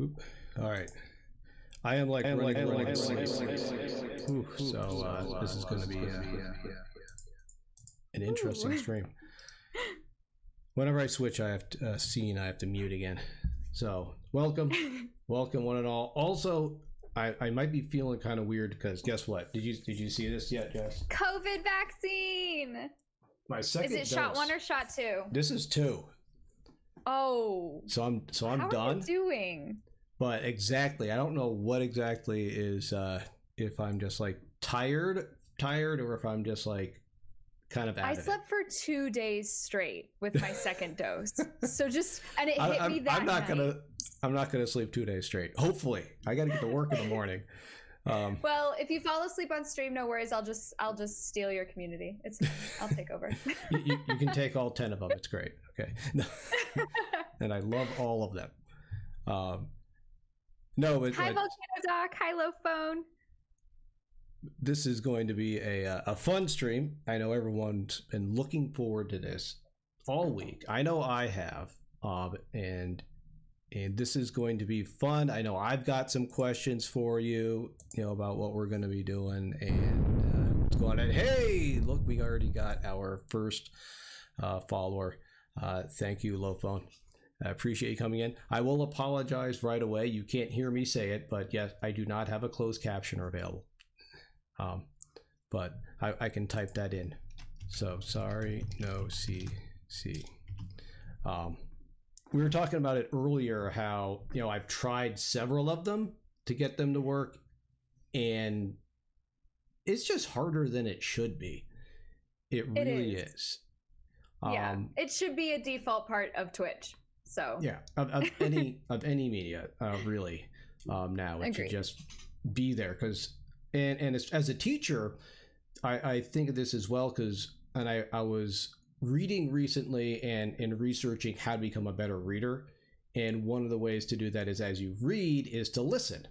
Oop. All right. I am like running. So this is going to be an interesting stream. Whenever I switch, I have to I have to mute again. So welcome one and all. Also, I might be feeling kind of weird because guess what? Did you see this yet, Jess? COVID vaccine. My second dose. Is it shot 1 or shot 2? This is 2. Oh. So I'm How done. Are you doing? But exactly, I don't know what exactly is if I'm just like tired, or if I'm just like kind of out of it. I slept for 2 days straight with my second dose. So and it hit me that night. I'm not gonna sleep 2 days straight. Hopefully, I got to get to work in the morning. Well, if you fall asleep on stream, no worries. I'll just steal your community. It's fine. I'll take over. you can take all 10 of them. It's great. Okay. And I love all of them. No, but hi Volcano Doc. Hi Low Phone. This is going to be a fun stream. I know everyone's been looking forward to this all week. I know I have, and this is going to be fun. I know I've got some questions for you, about what we're going to be doing, and what's going on. Hey, look, we already got our first follower. Thank you, Low Phone. I appreciate you coming in. I will apologize right away. You can't hear me say it, but yes, I do not have a closed captioner available. But I can type that in. So sorry, no CC. We were talking about it earlier, how I've tried several of them to get them to work, and it's just harder than it should be. It really is. Yeah, it should be a default part of Twitch. So yeah, of any media, really, now it should just be there. Because and as a teacher, I think of this as well, because I was reading recently and researching how to become a better reader, and one of the ways to do that is, as you read, is to listen.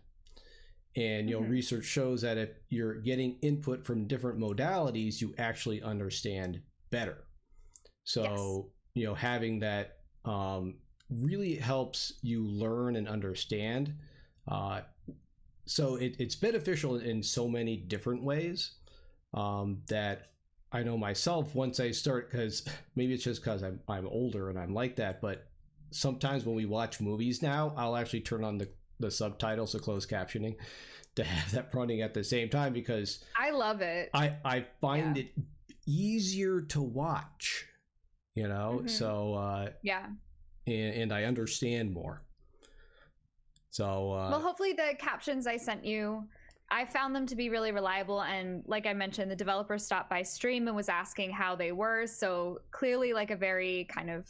And research shows that if you're getting input from different modalities, you actually understand better. So having that really helps you learn and understand. So it's beneficial in so many different ways, that I know myself, once I start, because maybe it's just because I'm older and I'm like that, but sometimes when we watch movies now, I'll actually turn on the subtitles, the closed captioning, to have that running at the same time, because I love it. I find it easier to watch, so and I understand more. So well, hopefully the captions I sent you, I found them to be really reliable, and like I mentioned, the developer stopped by stream and was asking how they were, so clearly like a very kind of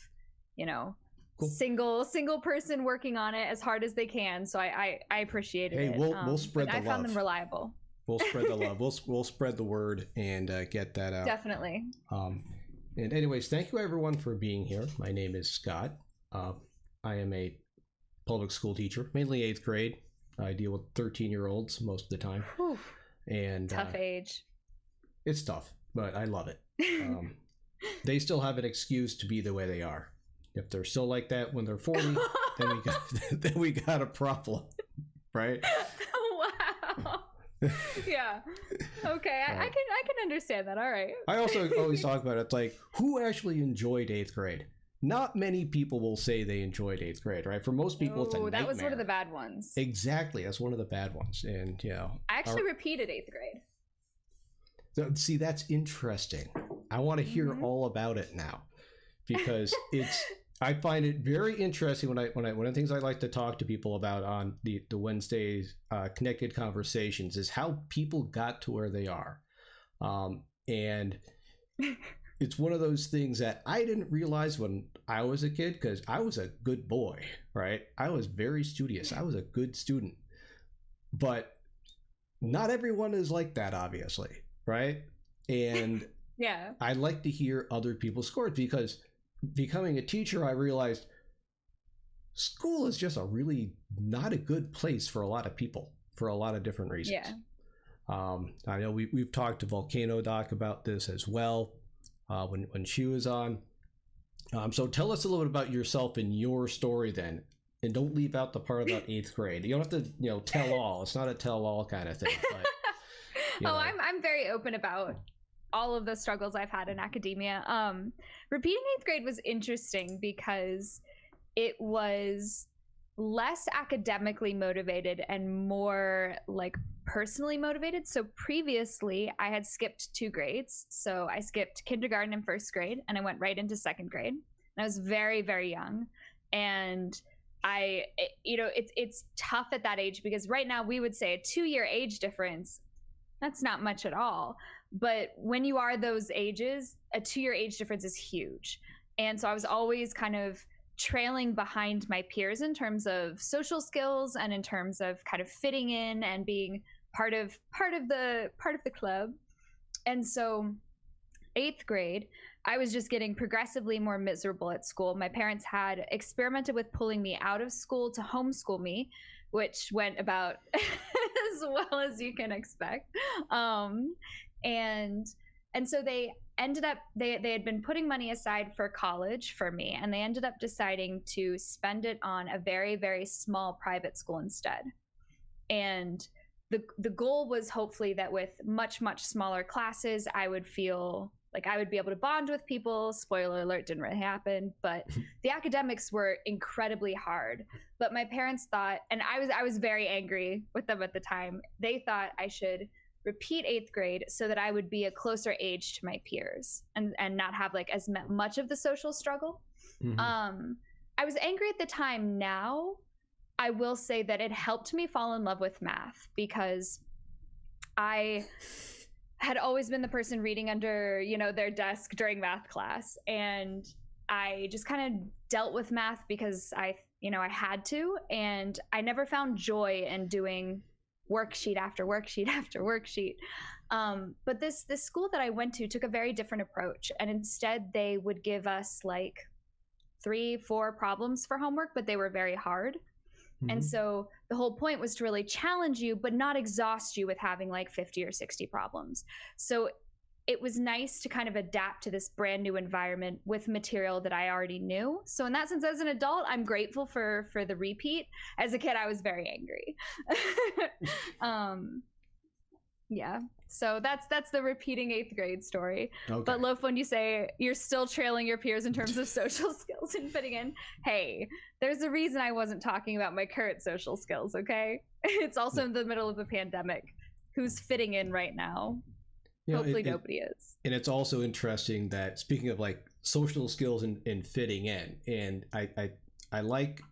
cool. single person working on it as hard as they can. So I appreciated it. We'll spread the love. I found them reliable. We'll spread the love. We'll spread the word and get that out. Definitely. And anyways, thank you everyone for being here. My name is Scott. I am a public school teacher, mainly 8th grade. I deal with 13-year-olds most of the time. Whew. And tough age. It's tough, but I love it. they still have an excuse to be the way they are. If they're still like that when they're 40, then we got a problem, right? Wow. Yeah. Okay. I can understand that. All right. I also always talk about it. It's like, who actually enjoyed 8th grade? Not many people will say they enjoyed 8th grade, right? For most people, it's a nightmare. That was one of the bad ones. Exactly. That's one of the bad ones. And, I actually repeated 8th grade. So, see, that's interesting. I want to hear all about it now, because I find it very interesting one of the things I like to talk to people about on the Wednesdays Connected Conversations is how people got to where they are. And it's one of those things that I didn't realize when I was a kid, because I was a good boy, right? I was very studious. I was a good student. But not everyone is like that, obviously, right? And yeah, I like to hear other people's scores, because becoming a teacher, I realized school is just a really not a good place for a lot of people for a lot of different reasons. Yeah. I know we've talked to Volcano Doc about this as well when she was on. So tell us a little bit about yourself and your story then, and don't leave out the part about 8th grade. You don't have to tell all. It's not a tell all kind of thing. But, I'm very open about all of the struggles I've had in academia. Repeating 8th grade was interesting because it was less academically motivated and more like personally motivated. So previously I had skipped 2 grades. So I skipped kindergarten and 1st grade, and I went right into 2nd grade. And I was very, very young. And it's tough at that age, because right now we would say a 2-year age difference, that's not much at all. But when you are those ages, a 2-year age difference is huge. And so I was always kind of trailing behind my peers in terms of social skills and in terms of kind of fitting in and being part of the club. And so 8th grade, I was just getting progressively more miserable at school. My parents had experimented with pulling me out of school to homeschool me, which went about as well as you can expect. And so they ended up, they had been putting money aside for college for me, and they ended up deciding to spend it on a very, very small private school instead. And the goal was hopefully that with much, much smaller classes, I would feel like I would be able to bond with people. Spoiler alert, didn't really happen, but the academics were incredibly hard. But my parents thought, and I was very angry with them at the time, they thought I should repeat 8th grade so that I would be a closer age to my peers and not have like as much of the social struggle. I was angry at the time. Now I will say that it helped me fall in love with math, because I had always been the person reading under, their desk during math class. And I just kind of dealt with math because I had to, and I never found joy in doing worksheet after worksheet after worksheet. But this school that I went to took a very different approach. And instead they would give us like 3-4 problems for homework, but they were very hard. And so the whole point was to really challenge you, but not exhaust you with having like 50 or 60 problems. So it was nice to kind of adapt to this brand new environment with material that I already knew. So in that sense, as an adult, I'm grateful for the repeat. As a kid, I was very angry. Yeah. So that's the repeating 8th grade story. Okay. But Loaf, when you say you're still trailing your peers in terms of social skills and fitting in, hey, there's a reason I wasn't talking about my current social skills, okay? It's also in the middle of a pandemic. Who's fitting in right now? Hopefully nobody is. And it's also interesting that, speaking of like social skills and fitting in, and I like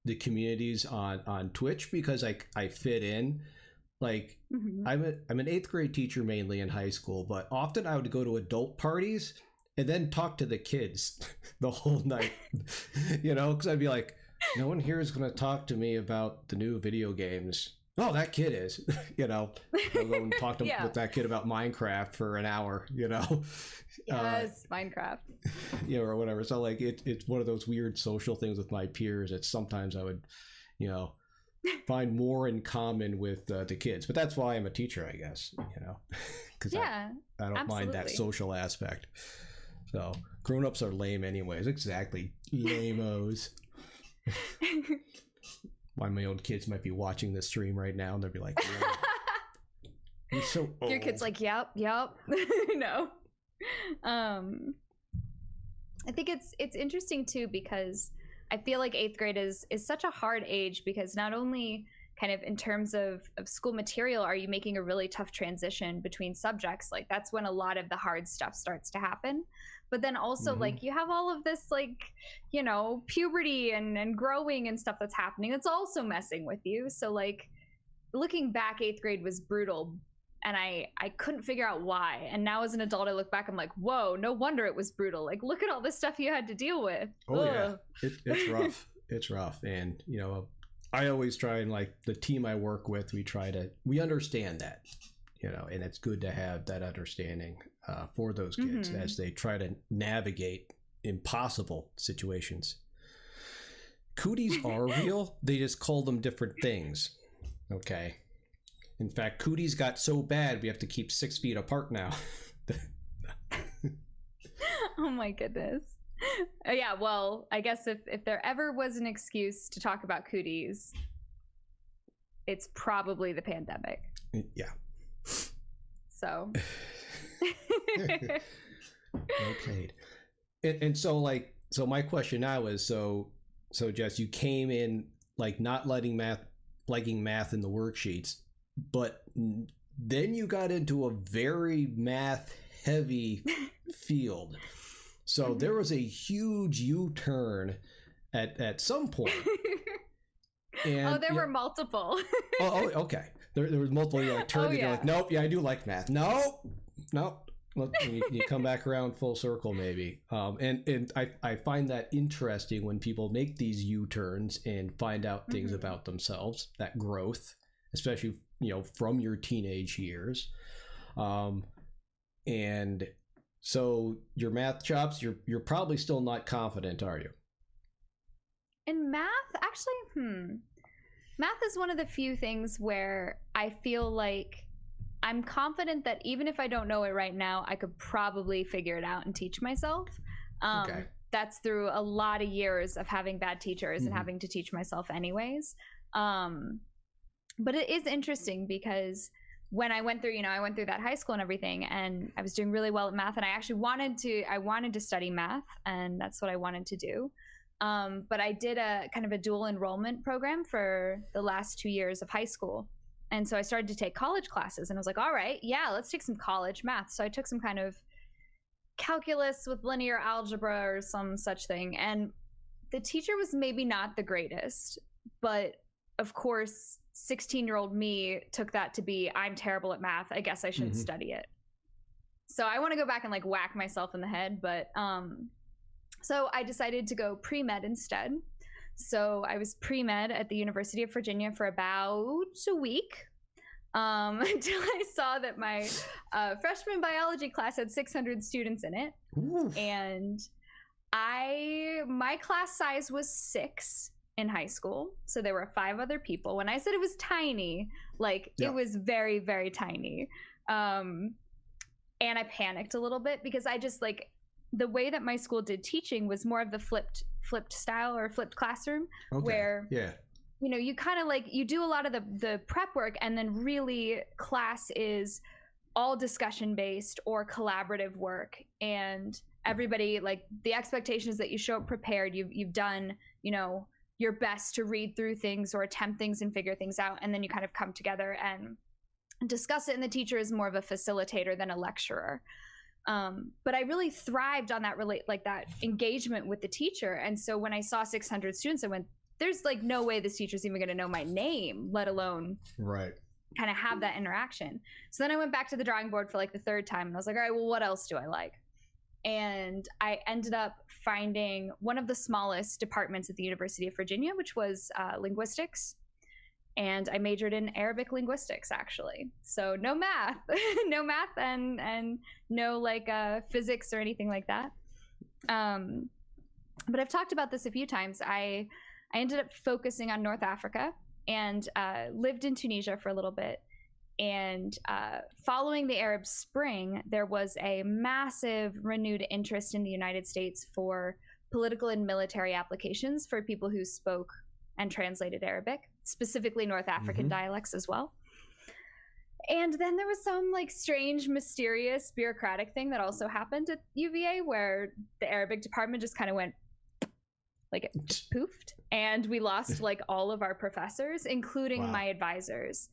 the communities on Twitch because I fit in. Like I'm an 8th grade teacher mainly in high school, but often I would go to adult parties and then talk to the kids the whole night, because I'd be like, no one here is going to talk to me about the new video games. Oh, that kid is, I'll go and talk to with that kid about Minecraft for an hour, Yes, Minecraft. Or whatever. So like it's one of those weird social things with my peers that sometimes I would, find more in common with the kids. But that's why I'm a teacher, I guess, because I don't mind that social aspect. So grown-ups are lame anyways. Exactly. Lame-os. Why my own kids might be watching this stream right now and they'll be like, you're so old. Your kid's like, yep. No. I think it's interesting too, because I feel like 8th grade is such a hard age, because not only kind of in terms of school material are you making a really tough transition between subjects, like that's when a lot of the hard stuff starts to happen, but then also like you have all of this like, you know, puberty and growing and stuff that's happening that's also messing with you. So like looking back, 8th grade was brutal, and I couldn't figure out why. And now as an adult, I look back, I'm like, whoa, no wonder it was brutal. Like, look at all this stuff you had to deal with. Oh, yeah. It's rough. It's rough. And, you know, I always try, and like the team I work with, we understand that, you know, and it's good to have that understanding for those kids as they try to navigate impossible situations. Cooties are real. They just call them different things. Okay. In fact, cooties got so bad we have to keep 6 feet apart now. Oh my goodness. Yeah, well, I guess if there ever was an excuse to talk about cooties, it's probably the pandemic. Yeah. So. Okay. And so my question now is, so Jess, you came in like not liking math in the worksheets, but then you got into a very math heavy field. So there was a huge U-turn at some point. And, there were multiple. Okay. There was multiple. You're like, you're like, nope, yeah, I do like math. Nope. You come back around full circle, maybe. And I find that interesting when people make these U-turns and find out things about themselves, that growth, especially, you know, from your teenage years. And so your math chops, you're probably still not confident, are you? In math, actually, math is one of the few things where I feel like I'm confident that even if I don't know it right now, I could probably figure it out and teach myself. Okay. That's through a lot of years of having bad teachers and having to teach myself anyways. But it is interesting because when I went through, that high school and everything, and I was doing really well at math, and I actually wanted to study math, and that's what I wanted to do. But I did a kind of a dual enrollment program for the last 2 years of high school. And so I started to take college classes, and I was like, all right, yeah, let's take some college math. So I took some kind of calculus with linear algebra or some such thing. And the teacher was maybe not the greatest, but of course, 16-year-old me took that to be, I'm terrible at math, I guess I shouldn't study it. So I want to go back and like whack myself in the head, but so I decided to go pre-med instead. So I was pre-med at the University of Virginia for about a week until I saw that my freshman biology class had 600 students in it. Ooh. And my class size was 6 in high school. So there were 5 other people. When I said it was tiny, like it was very, very tiny. And I panicked a little bit because I just like, the way that my school did teaching was more of the flipped style or flipped classroom, where you kind of like, you do a lot of the prep work, and then really class is all discussion based or collaborative work, and everybody, like, the expectation is that you show up prepared, you've done your best to read through things or attempt things and figure things out, and then you kind of come together and discuss it, and the teacher is more of a facilitator than a lecturer. But I really thrived on that that engagement with the teacher. And so when I saw 600 students, I went, there's like no way this teacher's even going to know my name, let alone kind of have that interaction. So then I went back to the drawing board for like the 3rd time, and I was like, all right, well, what else do I like? And I ended up finding one of the smallest departments at the University of Virginia, which was linguistics. And I majored in Arabic linguistics, actually. So no math, no math, and no like physics or anything like that. But I've talked about this a few times. I ended up focusing on North Africa and lived in Tunisia for a little bit. And following the Arab Spring, there was a massive renewed interest in the United States for political and military applications for people who spoke and translated Arabic, specifically North African dialects as well. And then there was some like strange, mysterious, bureaucratic thing that also happened at UVA where the Arabic department just kind of went, like it just poofed. And we lost like all of our professors, including my advisors.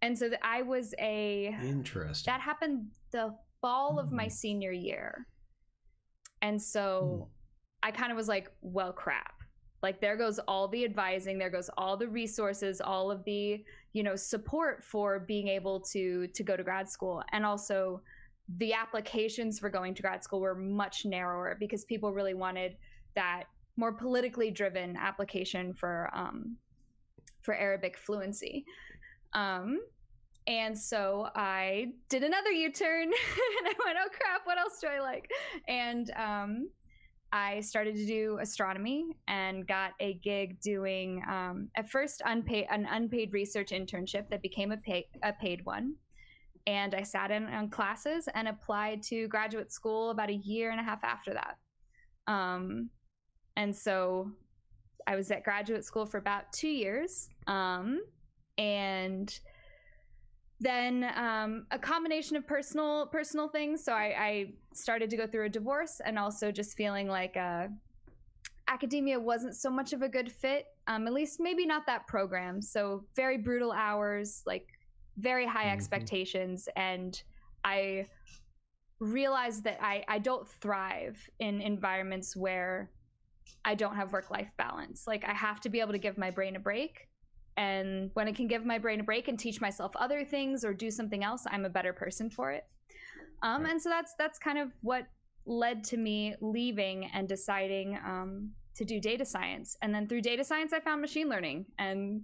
And so I was interesting. That happened the fall of my senior year. And so I kind of was like, well, crap. Like there goes all the advising, there goes all the resources, all of the, you know, support for being able to go to grad school. And also the applications for going to grad school were much narrower because people really wanted that more politically driven application for Arabic fluency. And so I did another U-turn and I went, oh crap, what else do I like? And I started to do astronomy and got a gig doing at first an unpaid research internship that became a paid one. And I sat in on classes and applied to graduate school about a year and a half after that. And so I was at graduate school for about 2 years. And then a combination of personal things. So I started to go through a divorce and also just feeling like academia wasn't so much of a good fit, at least maybe not that program. So very brutal hours, like very high expectations. And I realized that I don't thrive in environments where I don't have work-life balance. Like I have to be able to give my brain a break. And when I can give my brain a break and teach myself other things or do something else, I'm a better person for it. And so that's kind of what led to me leaving and deciding to do data science. And then through data science, I found machine learning. And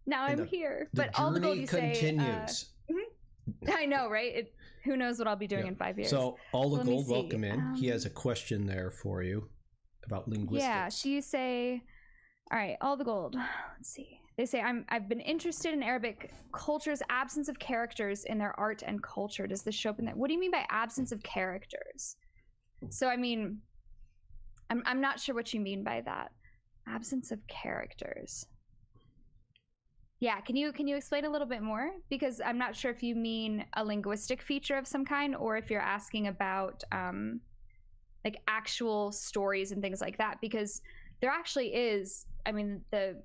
now I'm here. But all the gold you continues. Say, I know, right? Who knows what I'll be doing in 5 years. So all the gold, welcome in. He has a question there for you about linguistics. Yeah, so you say, all right, all the gold. Let's see. They say, I've been interested in Arabic culture's absence of characters in their art and culture. Does this show up in there? What do you mean by absence of characters? So, I mean, I'm not sure what you mean by that. Absence of characters. Yeah, can you explain a little bit more? Because I'm not sure if you mean a linguistic feature of some kind or if you're asking about like actual stories and things like that. Because there actually is, I mean, the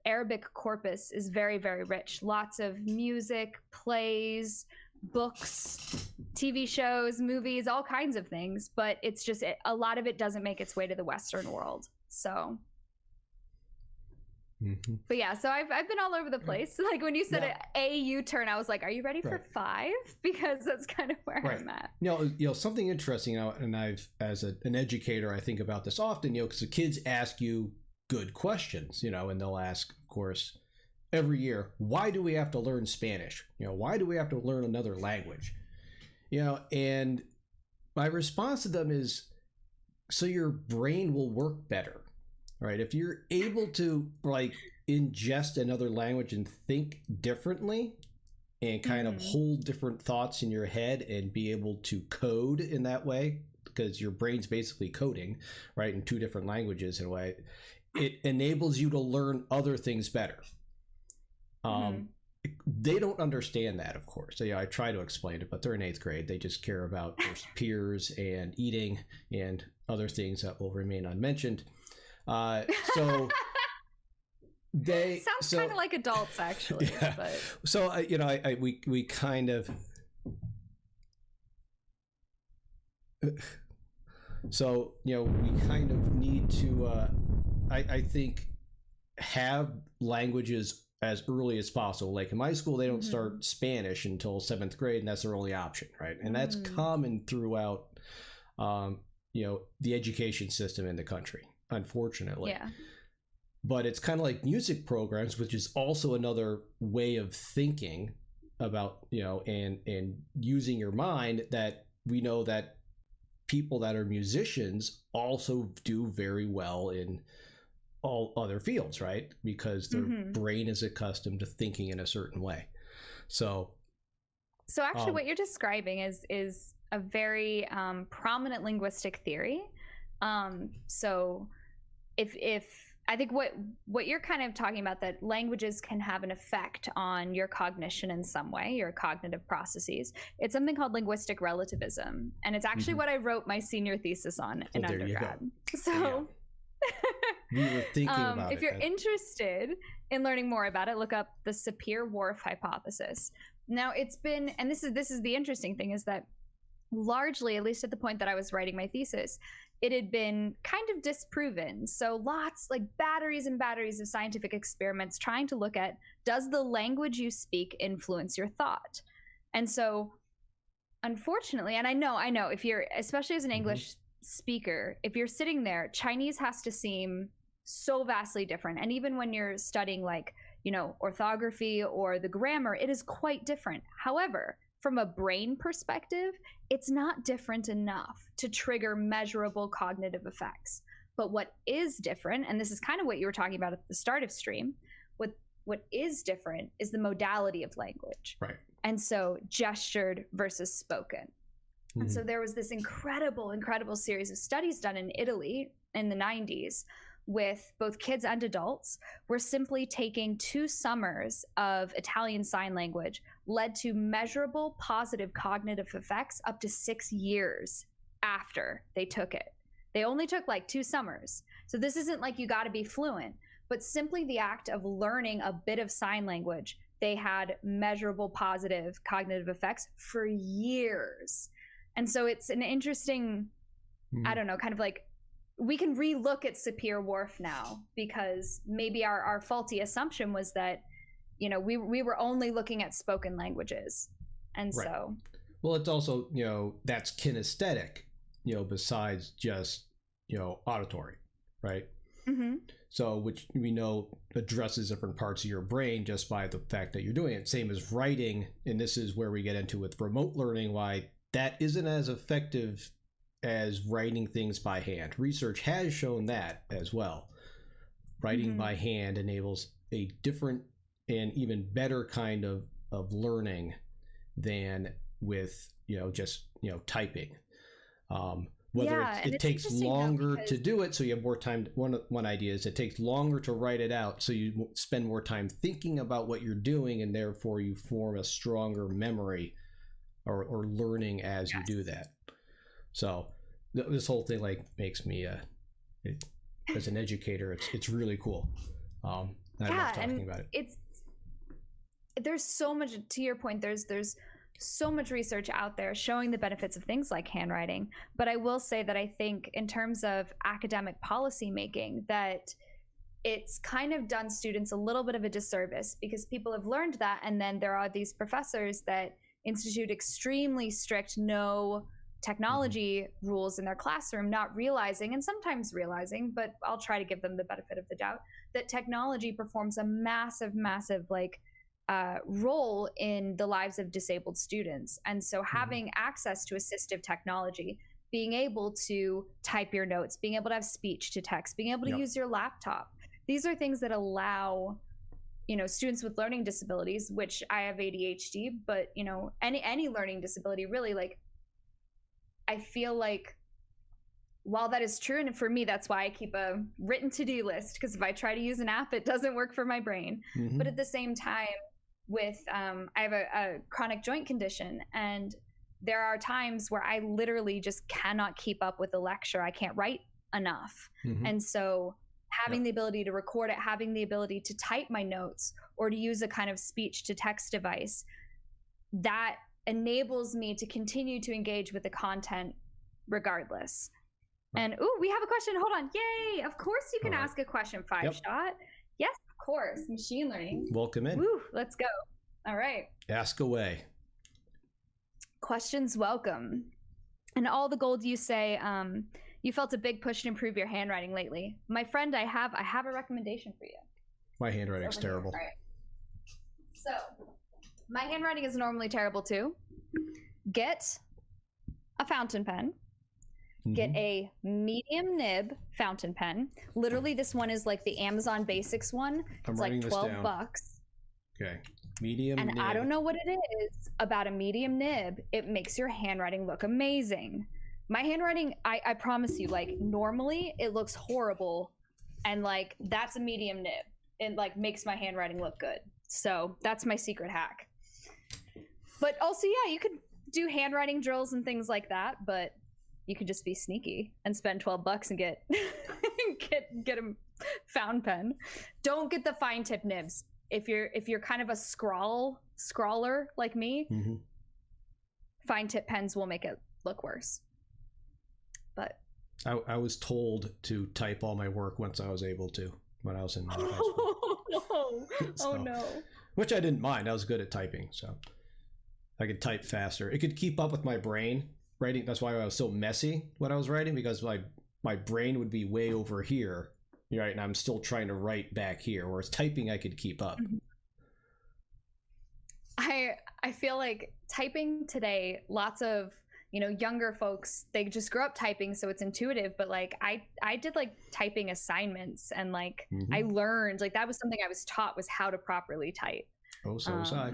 Arabic corpus is very, very rich. Lots of music, plays, books, TV shows, movies, all kinds of things. But it's just, a lot of it doesn't make its way to the Western world. So, but yeah, so I've been all over the place. Like when you said a U-turn, I was like, are you ready for 5? Because that's kind of where I'm at. You know, something interesting, and I've, as an educator, I think about this often, because the kids ask you good questions, and they'll ask, of course, every year, why do we have to learn Spanish? Why do we have to learn another language? And my response to them is, so your brain will work better, right? If you're able to like ingest another language and think differently and kind of hold different thoughts in your head and be able to code in that way, because your brain's basically coding, right, in 2 different languages in a way, it enables you to learn other things better. They don't understand that, of course. So, I try to explain it, but they're in 8th grade. They just care about their peers and eating and other things that will remain unmentioned. So they sounds kind of like adults, actually. Yeah. But so we kind of. So we kind of need to. I think have languages as early as possible. Like in my school, they don't start Spanish until 7th grade, and that's their only option, right? And that's common throughout, the education system in the country, unfortunately. Yeah. But it's kind of like music programs, which is also another way of thinking about, and using your mind, that we know that people that are musicians also do very well in all other fields, right? Because their brain is accustomed to thinking in a certain way. So actually what you're describing is a very prominent linguistic theory. So if I think what you're kind of talking about, that languages can have an effect on your cognition in some way, your cognitive processes. It's something called linguistic relativism. And it's actually what I wrote my senior thesis on in undergrad. So we were thinking about if you're interested in learning more about it, look up the Sapir-Whorf hypothesis. Now it's been, and this is the interesting thing, is that largely, at least at the point that I was writing my thesis, it had been kind of disproven. So lots, like batteries and batteries of scientific experiments trying to look at, does the language you speak influence your thought? And so unfortunately, and I know if you're, especially as an English speaker, if you're sitting there, Chinese has to seem so vastly different. And even when you're studying like, orthography or the grammar, it is quite different. However, from a brain perspective, it's not different enough to trigger measurable cognitive effects. But what is different, and this is kind of what you were talking about at the start of stream, what is different is the modality of language. Right. And so gestured versus spoken. And so there was this incredible series of studies done in Italy in the 90s with both kids and adults, where simply taking 2 summers of Italian Sign Language led to measurable positive cognitive effects up to 6 years after they took it. They only took like 2 summers. So this isn't like you got to be fluent, but simply the act of learning a bit of sign language, they had measurable positive cognitive effects for years. And so it's an interesting, I don't know, kind of like, we can relook at Sapir-Whorf now, because maybe our faulty assumption was that, we were only looking at spoken languages. And so. Well, it's also, that's kinesthetic, besides just, auditory, right? So, which we know addresses different parts of your brain just by the fact that you're doing it. Same as writing. And this is where we get into with remote learning, why that isn't as effective as writing things by hand. Research has shown that as well. Writing by hand enables a different and even better kind of learning than with, just, typing. Whether it takes longer to do it, so you have more time. One idea is it takes longer to write it out, so you spend more time thinking about what you're doing, and therefore you form a stronger memory or learning as you do that. So this whole thing makes me as an educator, it's really cool. I love talking about it. There's so much, to your point, there's so much research out there showing the benefits of things like handwriting. But I will say that I think in terms of academic policy making, that it's kind of done students a little bit of a disservice, because people have learned that, and then there are these professors that institute extremely strict no technology rules in their classroom, not realizing, and sometimes realizing, but I'll try to give them the benefit of the doubt, that technology performs a massive role in the lives of disabled students. And so having access to assistive technology, being able to type your notes, being able to have speech to text, being able to use your laptop, these are things that allow students with learning disabilities, which I have ADHD, but any learning disability, really, like, I feel like while that is true, and for me, that's why I keep a written to-do list, because if I try to use an app, it doesn't work for my brain. But at the same time, with I have a chronic joint condition, and there are times where I literally just cannot keep up with the lecture. I can't write enough. And so having the ability to record it, having the ability to type my notes, or to use a kind of speech to text device, that enables me to continue to engage with the content regardless. And we have a question. Hold on. Yay. Of course you can ask a question, 5-Shot. Yes, of course. Machine learning. Welcome in. Woo, let's go. All right. Ask away. Questions welcome. And all the gold, you say, you felt a big push to improve your handwriting lately. My friend, I have a recommendation for you. My handwriting's terrible. All right. So my handwriting is normally terrible too. Get a fountain pen. Get a medium nib fountain pen. Literally, this one is like the Amazon Basics one. It's like $12. Okay. Medium and nib. I don't know what it is about a medium nib. It makes your handwriting look amazing. My handwriting, I promise you, like normally it looks horrible, and like that's a medium nib. It like makes my handwriting look good. So that's my secret hack. But also, yeah, you could do handwriting drills and things like that, but you could just be sneaky and spend $12 and get get a fountain pen. Don't get the fine tip nibs. If you're kind of a scrawler like me, fine tip pens will make it look worse. But I was told to type all my work once I was able to when I was in high school. Oh no. Which I didn't mind. I was good at typing, so I could type faster. It could keep up with my brain writing. That's why I was so messy when I was writing, because my brain would be way over here, right? And I'm still trying to write back here, whereas typing I could keep up. I feel like typing today, lots of younger folks, they just grew up typing, so it's intuitive. But like I did like typing assignments, and like I learned, like that was something I was taught, was how to properly type. Oh, so was I.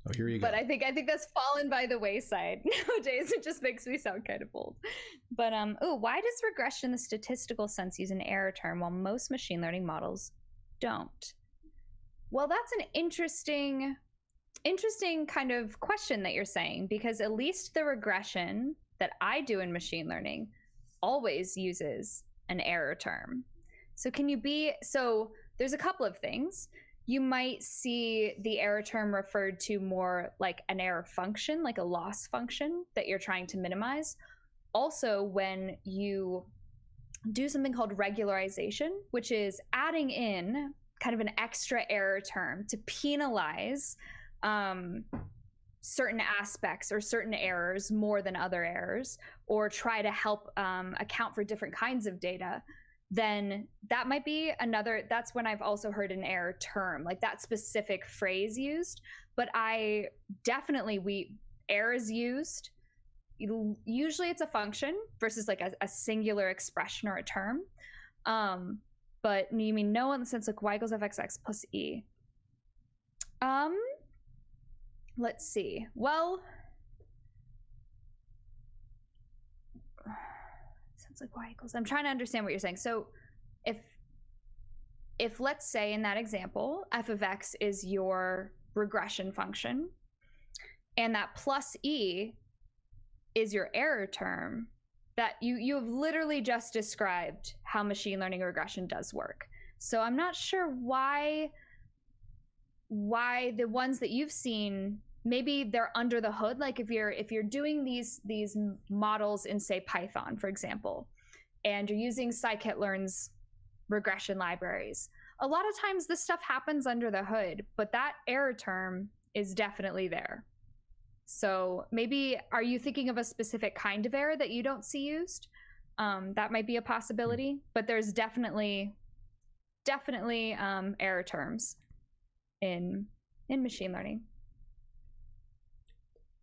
Oh, here you go. But I think that's fallen by the wayside nowadays. It just makes me sound kind of old. But why does regression in the statistical sense use an error term while most machine learning models don't? Well, that's an interesting kind of question that you're saying, because at least the regression that I do in machine learning always uses an error term. So there's a couple of things. You might see the error term referred to more like an error function, like a loss function that you're trying to minimize. Also, when you do something called regularization, which is adding in kind of an extra error term to penalize certain aspects or certain errors more than other errors, or try to help account for different kinds of data, then that might be that's when I've also heard an error term, like that specific phrase used. But error is used, usually it's a function versus like a singular expression or a term. But you mean no in the sense like y equals fxx plus e. Let's see. Well, sounds like y equals. I'm trying to understand what you're saying. So if let's say in that example, f of x is your regression function, and that plus e is your error term, that you have literally just described how machine learning regression does work. So I'm not sure why the ones that you've seen, maybe they're under the hood. Like if you're doing these models in, say, Python, for example, and you're using scikit-learn's regression libraries, a lot of times this stuff happens under the hood, but that error term is definitely there. So maybe, are you thinking of a specific kind of error that you don't see used? That might be a possibility, but there's definitely error terms in machine learning.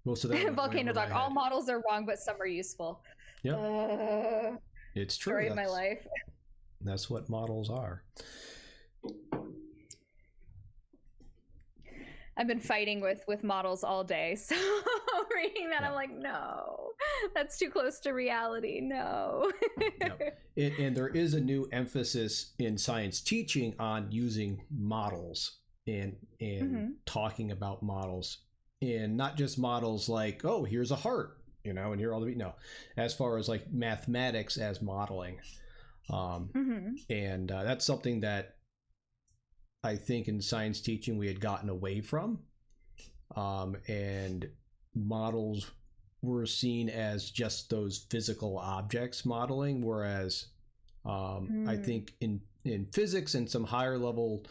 Most of them. Volcano Doc. All models are wrong, but some are useful. Yep. It's true. Story of my life. That's what models are. I've been fighting with models all day, so reading that, I'm like, no, that's too close to reality. No. And there is a new emphasis in science teaching on using models and talking about models, and not just models like, oh, here's a heart, and here all the as far as like mathematics as modeling, and that's something that I think in science teaching we had gotten away from, and models were seen as just those physical objects modeling, whereas I think in physics and some higher level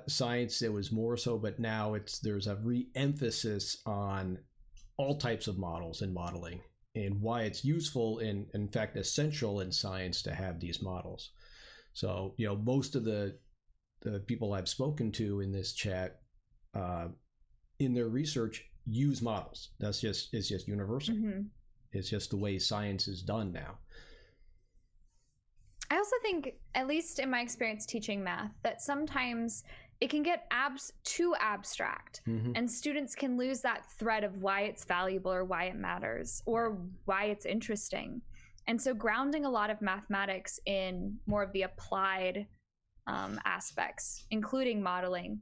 science it was more so, but now there's a re-emphasis on all types of models and modeling, and why it's useful and in fact essential in science to have these models. So most of the people I've spoken to in this chat in their research use models. It's just universal. It's just the way science is done now. I also think, at least in my experience teaching math, that sometimes it can get too abstract, and students can lose that thread of why it's valuable or why it matters or why it's interesting. And so grounding a lot of mathematics in more of the applied aspects, including modeling,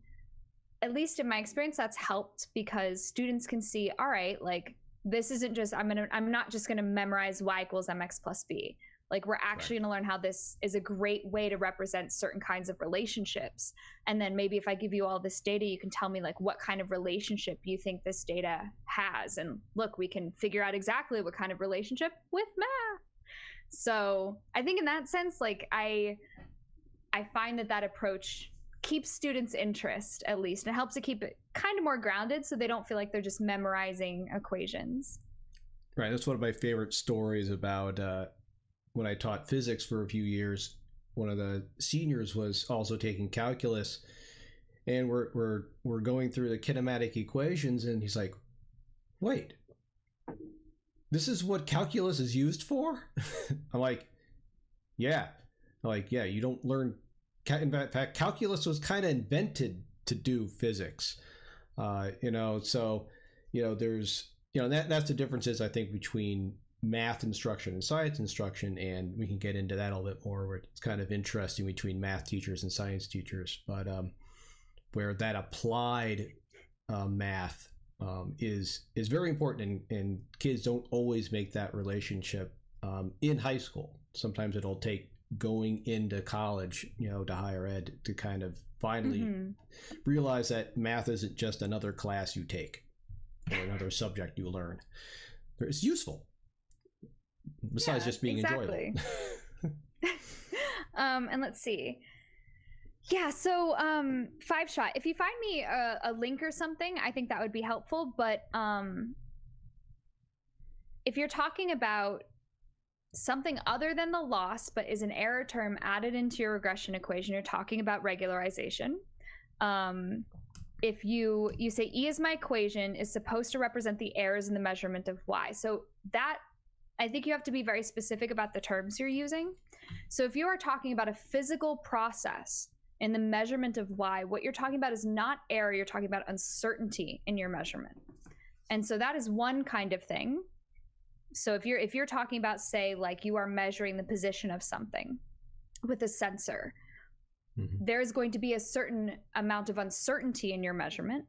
at least in my experience, that's helped, because students can see, all right, like, this isn't just, I'm not just going to memorize y equals mx plus b. Like, we're actually going to learn how this is a great way to represent certain kinds of relationships. And then maybe if I give you all this data, you can tell me like what kind of relationship you think this data has. And look, we can figure out exactly what kind of relationship with math. So I think in that sense, like, I find that approach keeps students' interest, at least, and it helps to keep it kind of more grounded so they don't feel like they're just memorizing equations. Right. That's one of my favorite stories about when I taught physics for a few years. One of the seniors was also taking calculus, and we're going through the kinematic equations, and he's like, wait, this is what calculus is used for? I'm like, yeah. Yeah, you don't learn. In fact, calculus was kind of invented to do physics. So, there's, that's the differences, I think, between math instruction and science instruction. And we can get into that a little bit more, where it's kind of interesting between math teachers and science teachers. But where that applied math is very important, and kids don't always make that relationship in high school. Sometimes it'll take going into college, to higher ed, to kind of finally realize that math isn't just another class you take or another subject you learn. It's useful besides just being enjoyable. And let's see. Yeah, so 5-shot. If you find me a link or something, I think that would be helpful. But if you're talking about something other than the loss, but is an error term added into your regression equation, you're talking about regularization. If you say E is my equation is supposed to represent the errors in the measurement of Y. So that, I think you have to be very specific about the terms you're using. So if you are talking about a physical process in the measurement of Y, what you're talking about is not error, you're talking about uncertainty in your measurement. And so that is one kind of thing. So if you're talking about, say, like, you are measuring the position of something with a sensor, there's going to be a certain amount of uncertainty in your measurement.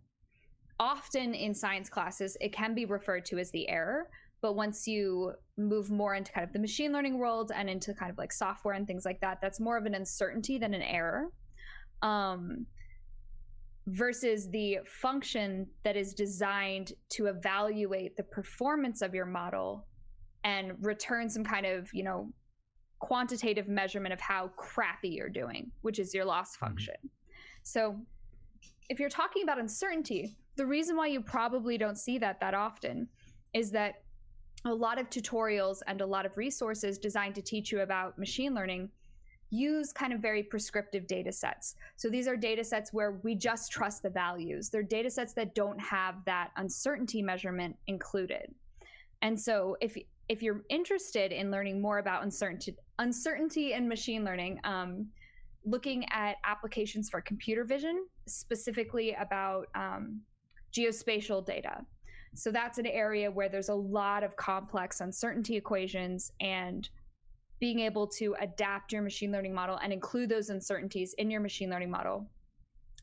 Often in science classes, it can be referred to as the error, but once you move more into kind of the machine learning world and into kind of like software and things like that, that's more of an uncertainty than an error. Versus the function that is designed to evaluate the performance of your model and return some kind of, quantitative measurement of how crappy you're doing, which is your loss function. So if you're talking about uncertainty, the reason why you probably don't see that often is that a lot of tutorials and a lot of resources designed to teach you about machine learning use kind of very prescriptive data sets. So these are data sets where we just trust the values. They're data sets that don't have that uncertainty measurement included. And so if you're interested in learning more about uncertainty in machine learning, looking at applications for computer vision, specifically about geospatial data. So that's an area where there's a lot of complex uncertainty equations, and being able to adapt your machine learning model and include those uncertainties in your machine learning model.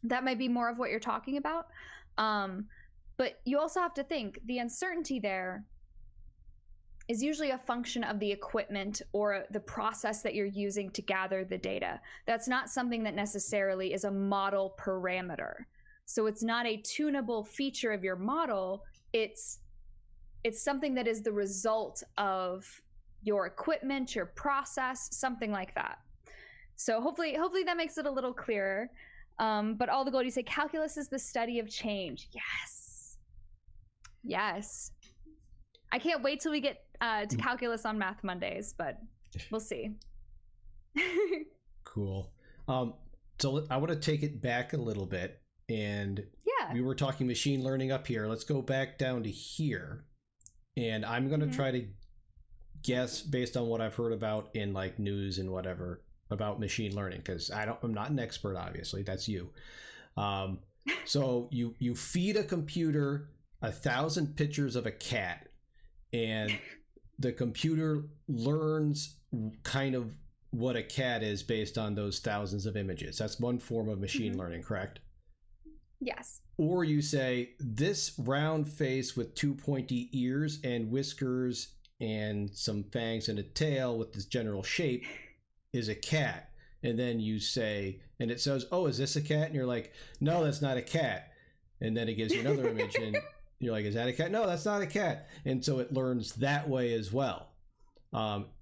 That might be more of what you're talking about. But you also have to think the uncertainty there is usually a function of the equipment or the process that you're using to gather the data. That's not something that necessarily is a model parameter. So it's not a tunable feature of your model. It's something that is the result of your equipment, your process, something like that. So hopefully that makes it a little clearer. But all the gold, you say calculus is the study of change. Yes. I can't wait till we get to calculus on Math Mondays, but we'll see. Cool. So I want to take it back a little bit, and we were talking machine learning up here. Let's go back down to here, and I'm going to try to guess based on what I've heard about in like news and whatever about machine learning, because I'm not an expert, obviously. That's you. So you feed a computer 1,000 pictures of a cat, and the computer learns kind of what a cat is based on those thousands of images. That's one form of machine learning, correct? Yes. Or you say, this round face with 2 pointy ears and whiskers and some fangs and a tail with this general shape is a cat. And then you say, and it says, oh, is this a cat? And you're like, no, that's not a cat. And then it gives you another image and you're like, is that a cat? No, that's not a cat. And so it learns that way as well.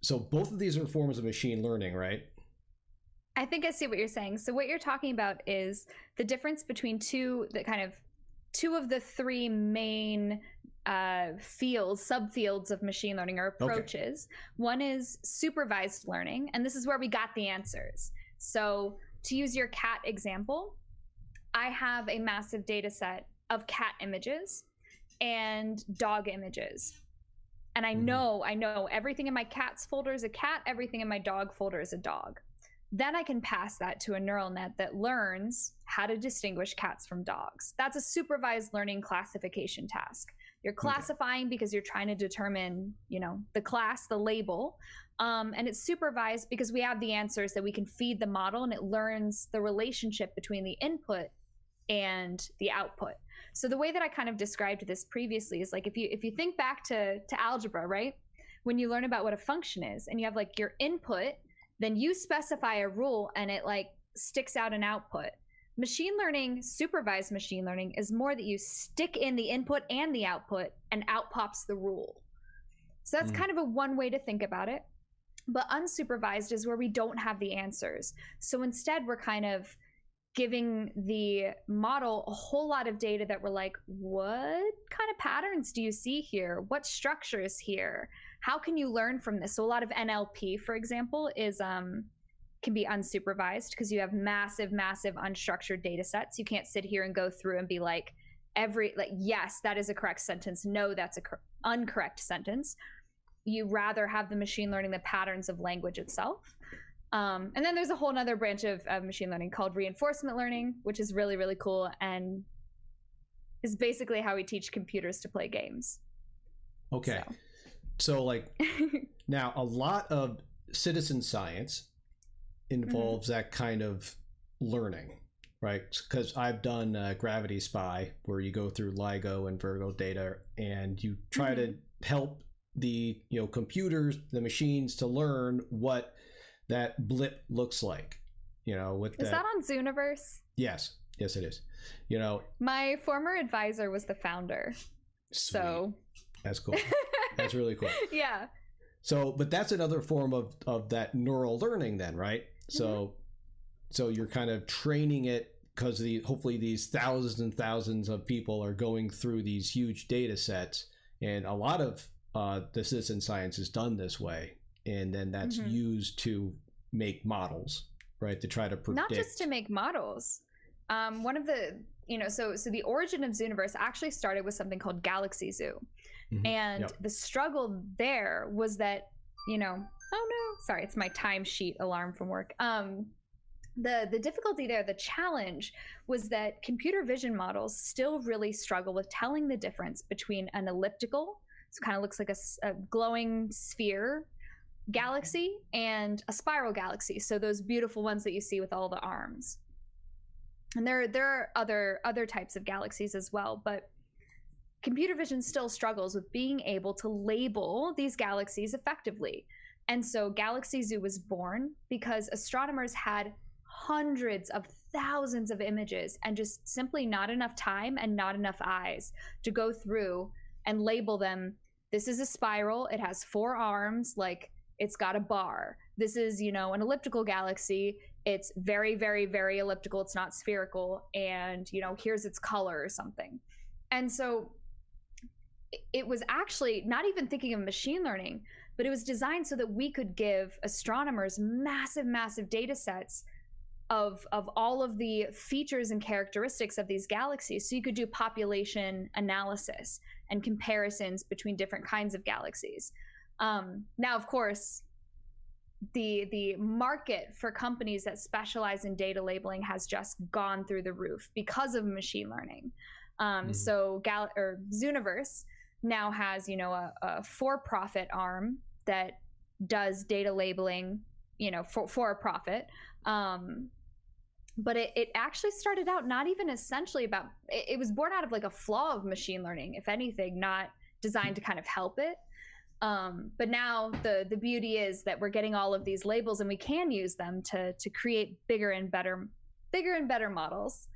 So both of these are forms of machine learning, right? I think I see what you're saying. So what you're talking about is the difference between two of the three main subfields of machine learning or approaches. Okay. One is supervised learning, and this is where we got the answers. So to use your cat example, I have a massive data set of cat images and dog images. And I know everything in my cat's folder is a cat, everything in my dog folder is a dog. Then I can pass that to a neural net that learns how to distinguish cats from dogs. That's a supervised learning classification task. You're classifying because you're trying to determine, the class, the label, and it's supervised because we have the answers that we can feed the model, and it learns the relationship between the input and the output. So the way that I kind of described this previously is like if you think back to algebra, right? When you learn about what a function is, and you have like your input, then you specify a rule and it like sticks out an output. Machine learning, supervised machine learning, is more that you stick in the input and the output and out pops the rule. So that's kind of a one way to think about it. But unsupervised is where we don't have the answers. So instead we're kind of giving the model a whole lot of data that we're like, what kind of patterns do you see here? What structure is here? How can you learn from this? So a lot of NLP, for example, is can be unsupervised because you have massive unstructured data sets. You can't sit here and go through and be like, yes, that is a correct sentence. No, that's a incorrect sentence. You rather have the machine learning the patterns of language itself. And then there's a whole other branch of machine learning called reinforcement learning, which is really, really cool and is basically how we teach computers to play games. Okay. So like now a lot of citizen science involves that kind of learning, right? Because I've done Gravity Spy, where you go through LIGO and Virgo data and you try to help the computers, the machines, to learn what that blip looks like. Is that on Zooniverse? Yes, it is. My former advisor was the founder. Sweet. So that's cool. That's really cool. Yeah. So, but that's another form of that neural learning then, right? So you're kind of training it because hopefully these thousands and thousands of people are going through these huge data sets, and a lot of the citizen science is done this way, and then that's used to make models, right? To try to predict. Not just to make models. One of the, so the origin of Zooniverse actually started with something called Galaxy Zoo. And the struggle there was that, oh no, sorry, it's my timesheet alarm from work. The difficulty there, the challenge, was that computer vision models still really struggle with telling the difference between an elliptical, so kind of looks like a glowing sphere galaxy, and a spiral galaxy, so those beautiful ones that you see with all the arms. And there are other types of galaxies as well, but computer vision still struggles with being able to label these galaxies effectively. And so Galaxy Zoo was born because astronomers had hundreds of thousands of images and just simply not enough time and not enough eyes to go through and label them. This is a spiral, it has 4 arms, like it's got a bar. This is, an elliptical galaxy. It's very, very, very elliptical. It's not spherical. And, here's its color or something. And so it was actually not even thinking of machine learning, but it was designed so that we could give astronomers massive data sets of all of the features and characteristics of these galaxies. So you could do population analysis and comparisons between different kinds of galaxies. Now, of course, the market for companies that specialize in data labeling has just gone through the roof because of machine learning. So Zooniverse now has, you know, a for-profit arm that does data labeling, you know, for a profit. But it actually started out not even essentially about, it was born out of like a flaw of machine learning, if anything, not designed to kind of help it. But now the beauty is that we're getting all of these labels and we can use them to create bigger and better models.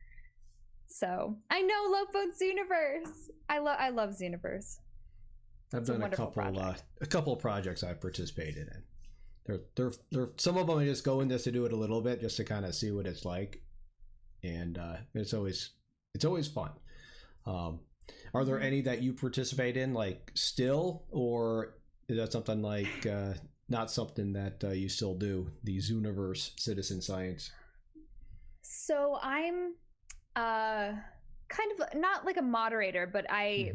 So I know Love Bones Zooniverse. I love Zooniverse. I've done a couple of projects I've participated in. They're some of them I just go in this to do it a little bit just to kind of see what it's like, and it's always fun. Are there any that you participate in like still, or is that something like not something that you still do, the Zooniverse citizen science? So I'm kind of not like a moderator, but I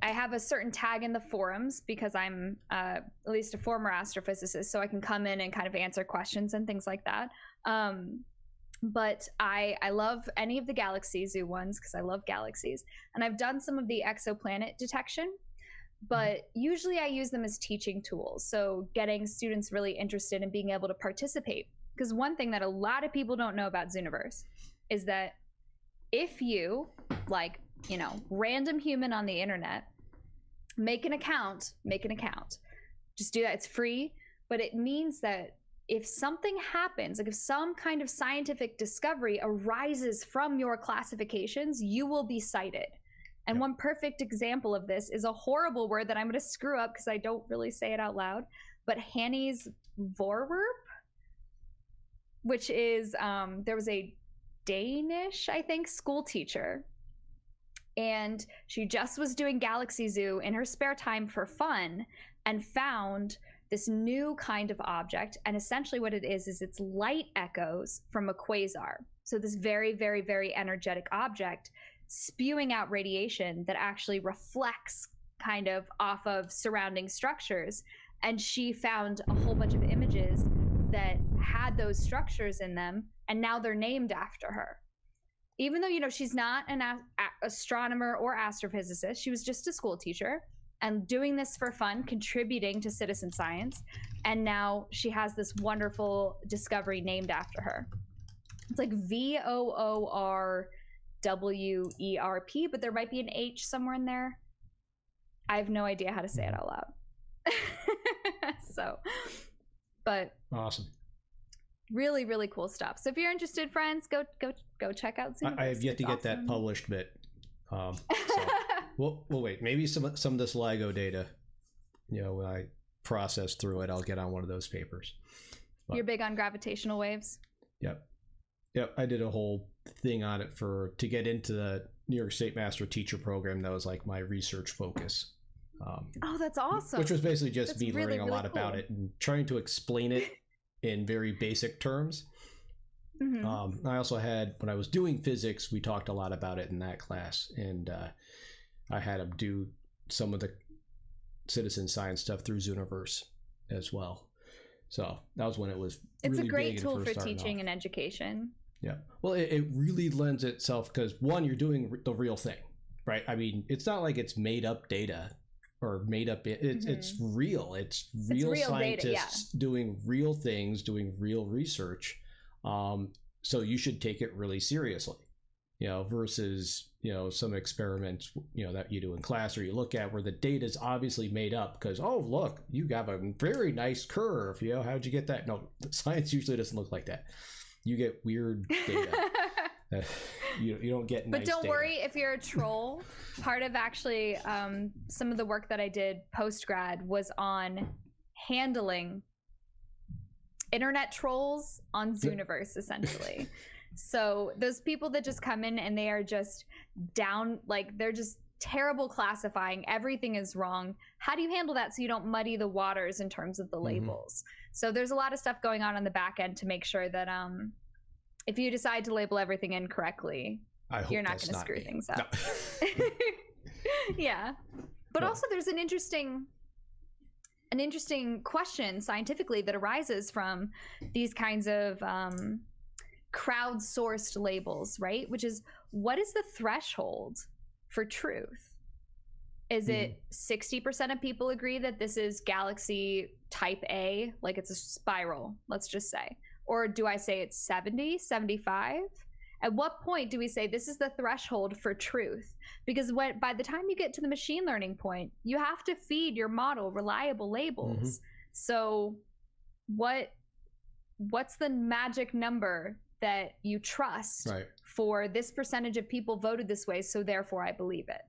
have a certain tag in the forums because I'm at least a former astrophysicist, so I can come in and kind of answer questions and things like that. But I love any of the Galaxy Zoo ones because I love galaxies. And I've done some of the exoplanet detection, but usually I use them as teaching tools. So getting students really interested in being able to participate. Because one thing that a lot of people don't know about Zooniverse is that if you, like, you know, random human on the internet, make an account. Just do that. It's free, but it means that if something happens, like if some kind of scientific discovery arises from your classifications, you will be cited. And one perfect example of this is a horrible word that I'm going to screw up because I don't really say it out loud, but Hanny's Vorwerp, which is, there was a Danish, I think, school teacher, and she just was doing Galaxy Zoo in her spare time for fun and found this new kind of object. And essentially what it is it's light echoes from a quasar. So this very, very, very energetic object spewing out radiation that actually reflects kind of off of surrounding structures. And she found a whole bunch of images that had those structures in them, and now they're named after her. Even though, you know, she's not an astronomer or astrophysicist, she was just a school teacher and doing this for fun, contributing to citizen science. And now she has this wonderful discovery named after her. It's like VOORWERP, but there might be an H somewhere in there. I have no idea how to say it out loud. So, but awesome. Really, really cool stuff. So if you're interested, friends, go check out Zooniverse. I have yet to get that published bit. So we'll wait. Maybe some of this LIGO data, you know, when I process through it, I'll get on one of those papers. But you're big on gravitational waves? Yep. I did a whole thing on it to get into the New York State Master Teacher Program. That was like my research focus. Oh, that's awesome. Which was basically just me learning a lot about it and trying to explain it in very basic terms. I also had, when I was doing physics, we talked a lot about it in that class, and I had them do some of the citizen science stuff through Zooniverse as well. So that was when it was really it's a great big tool for teaching and education. Yeah, well, it really lends itself because, one, you're doing the real thing, right? I mean, it's not like it's made up data or made up. It's real. It's real scientists doing real things, doing real research. So you should take it really seriously, you know, versus, you know, some experiments, you know, that you do in class or you look at where the data is obviously made up because, oh, look, you have a very nice curve. You know, how'd you get that? No, science usually doesn't look like that. You get weird data. You don't get nice But don't data. worry if you're a troll. Part of actually some of the work that I did post-grad was on handling internet trolls on Zooniverse, essentially. So those people that just come in and they are just down, like they're just terrible classifying, everything is wrong. How do you handle that so you don't muddy the waters in terms of the labels? So there's a lot of stuff going on the back end to make sure that if you decide to label everything incorrectly, you're not going to screw things up. No. Yeah. But also there's an interesting an interesting question scientifically that arises from these kinds of crowdsourced labels, right? Which is, what is the threshold for truth? Is it 60% of people agree that this is galaxy type A, like it's a spiral, let's just say? Or do I say it's 70, 75? At what point do we say this is the threshold for truth? Because by the time you get to the machine learning point, you have to feed your model reliable labels. So what's the magic number that you trust for this percentage of people voted this way, so therefore I believe it?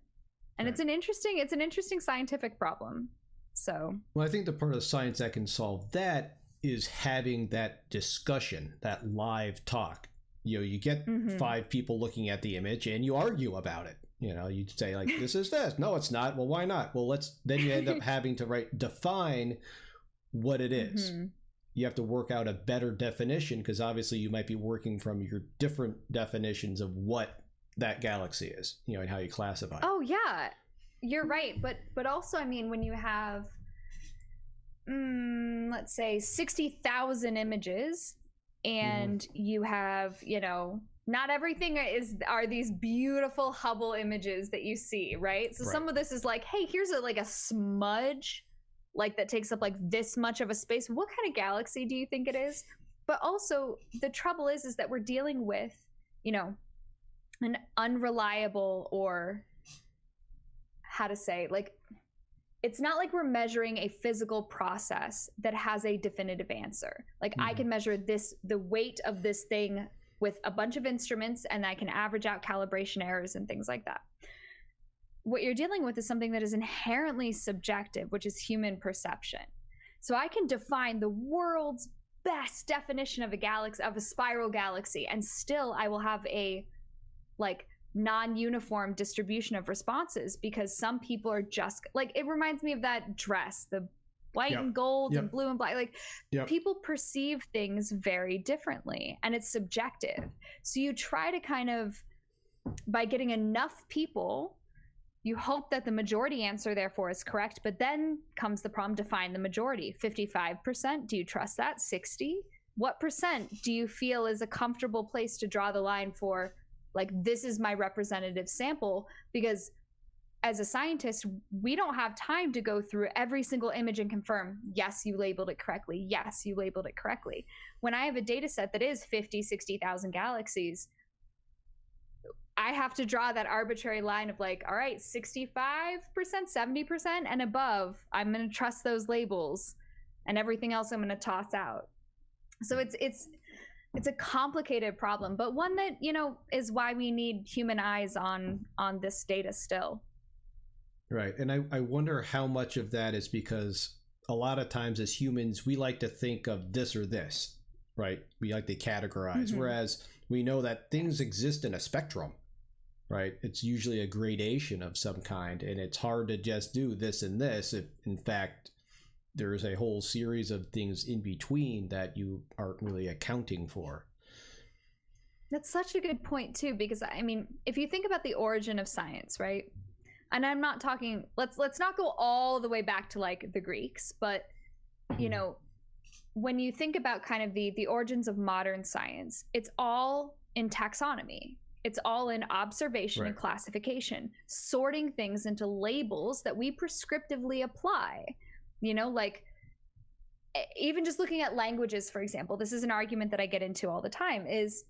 And it's an interesting scientific problem. So, well, I think the part of science that can solve that is having that discussion, that live talk. You know, you get 5 people looking at the image and you argue about it. You know, you say like, this is this. No, it's not. Well, why not? Well, then you end up having to define what it is. You have to work out a better definition, because obviously you might be working from your different definitions of what that galaxy is, you know, and how you classify it. Oh yeah, you're right. But also, I mean, when you have, let's say 60,000 images, and you have, you know, not everything are these beautiful Hubble images that you see, right? So some of this is like, hey, here's a smudge, like that takes up like this much of a space. What kind of galaxy do you think it is? But also the trouble is that we're dealing with, you know, an unreliable, or how to say, like, it's not like we're measuring a physical process that has a definitive answer. Like I can measure the weight of this thing with a bunch of instruments, and I can average out calibration errors and things like that. What you're dealing with is something that is inherently subjective, which is human perception. So I can define the world's best definition of a galaxy, of a spiral galaxy, and still I will have a like non-uniform distribution of responses, because some people are just like, it reminds me of that dress, the white and gold and blue and black, like people perceive things very differently, and it's subjective. So you try to kind of, by getting enough people, you hope that the majority answer therefore is correct, but then comes the problem, define the majority. 55%, do you trust that? 60? What percent do you feel is a comfortable place to draw the line for, like, this is my representative sample? Because as a scientist, we don't have time to go through every single image and confirm, yes, you labeled it correctly. Yes, you labeled it correctly. When I have a data set that is 50, 60,000 galaxies, I have to draw that arbitrary line of like, all right, 65%, 70% and above, I'm going to trust those labels, and everything else I'm going to toss out. So it's a complicated problem, but one that, you know, is why we need human eyes on this data still. Right. And I wonder how much of that is because a lot of times as humans, we like to think of this or this, right? We like to categorize, whereas we know that things exist in a spectrum, right? It's usually a gradation of some kind, and it's hard to just do this and this if, in fact, there is a whole series of things in between that you aren't really accounting for. That's such a good point, too, because, I mean, if you think about the origin of science, right? And I'm not talking, let's not go all the way back to like the Greeks, but, you know, when you think about kind of the origins of modern science, it's all in taxonomy. It's all in observation and classification, sorting things into labels that we prescriptively apply. You know, like even just looking at languages, for example, this is an argument that I get into all the time, is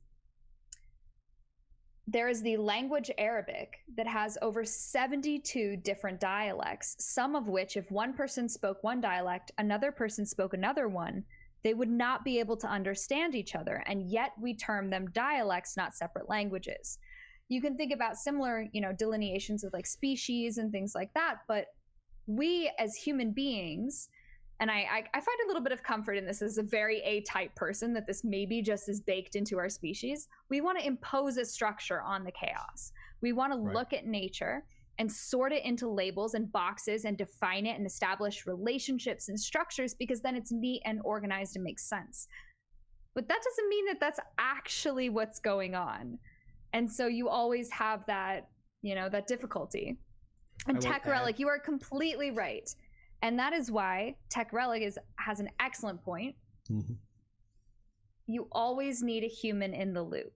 there is the language Arabic that has over 72 different dialects, some of which, if one person spoke one dialect, another person spoke another one, they would not be able to understand each other. And yet we term them dialects, not separate languages. You can think about similar, you know, delineations of like species and things like that. But we as human beings, and I find a little bit of comfort in this as a very A-type person, that this maybe just is baked into our species. We want to impose a structure on the chaos. We want to look at nature and sort it into labels and boxes and define it and establish relationships and structures, because then it's neat and organized and makes sense. But that doesn't mean that that's actually what's going on. And so you always have that, you know, that difficulty. And TechRel, like, you are completely right. And that is why Tech Relic has an excellent point. Mm-hmm. You always need a human in the loop.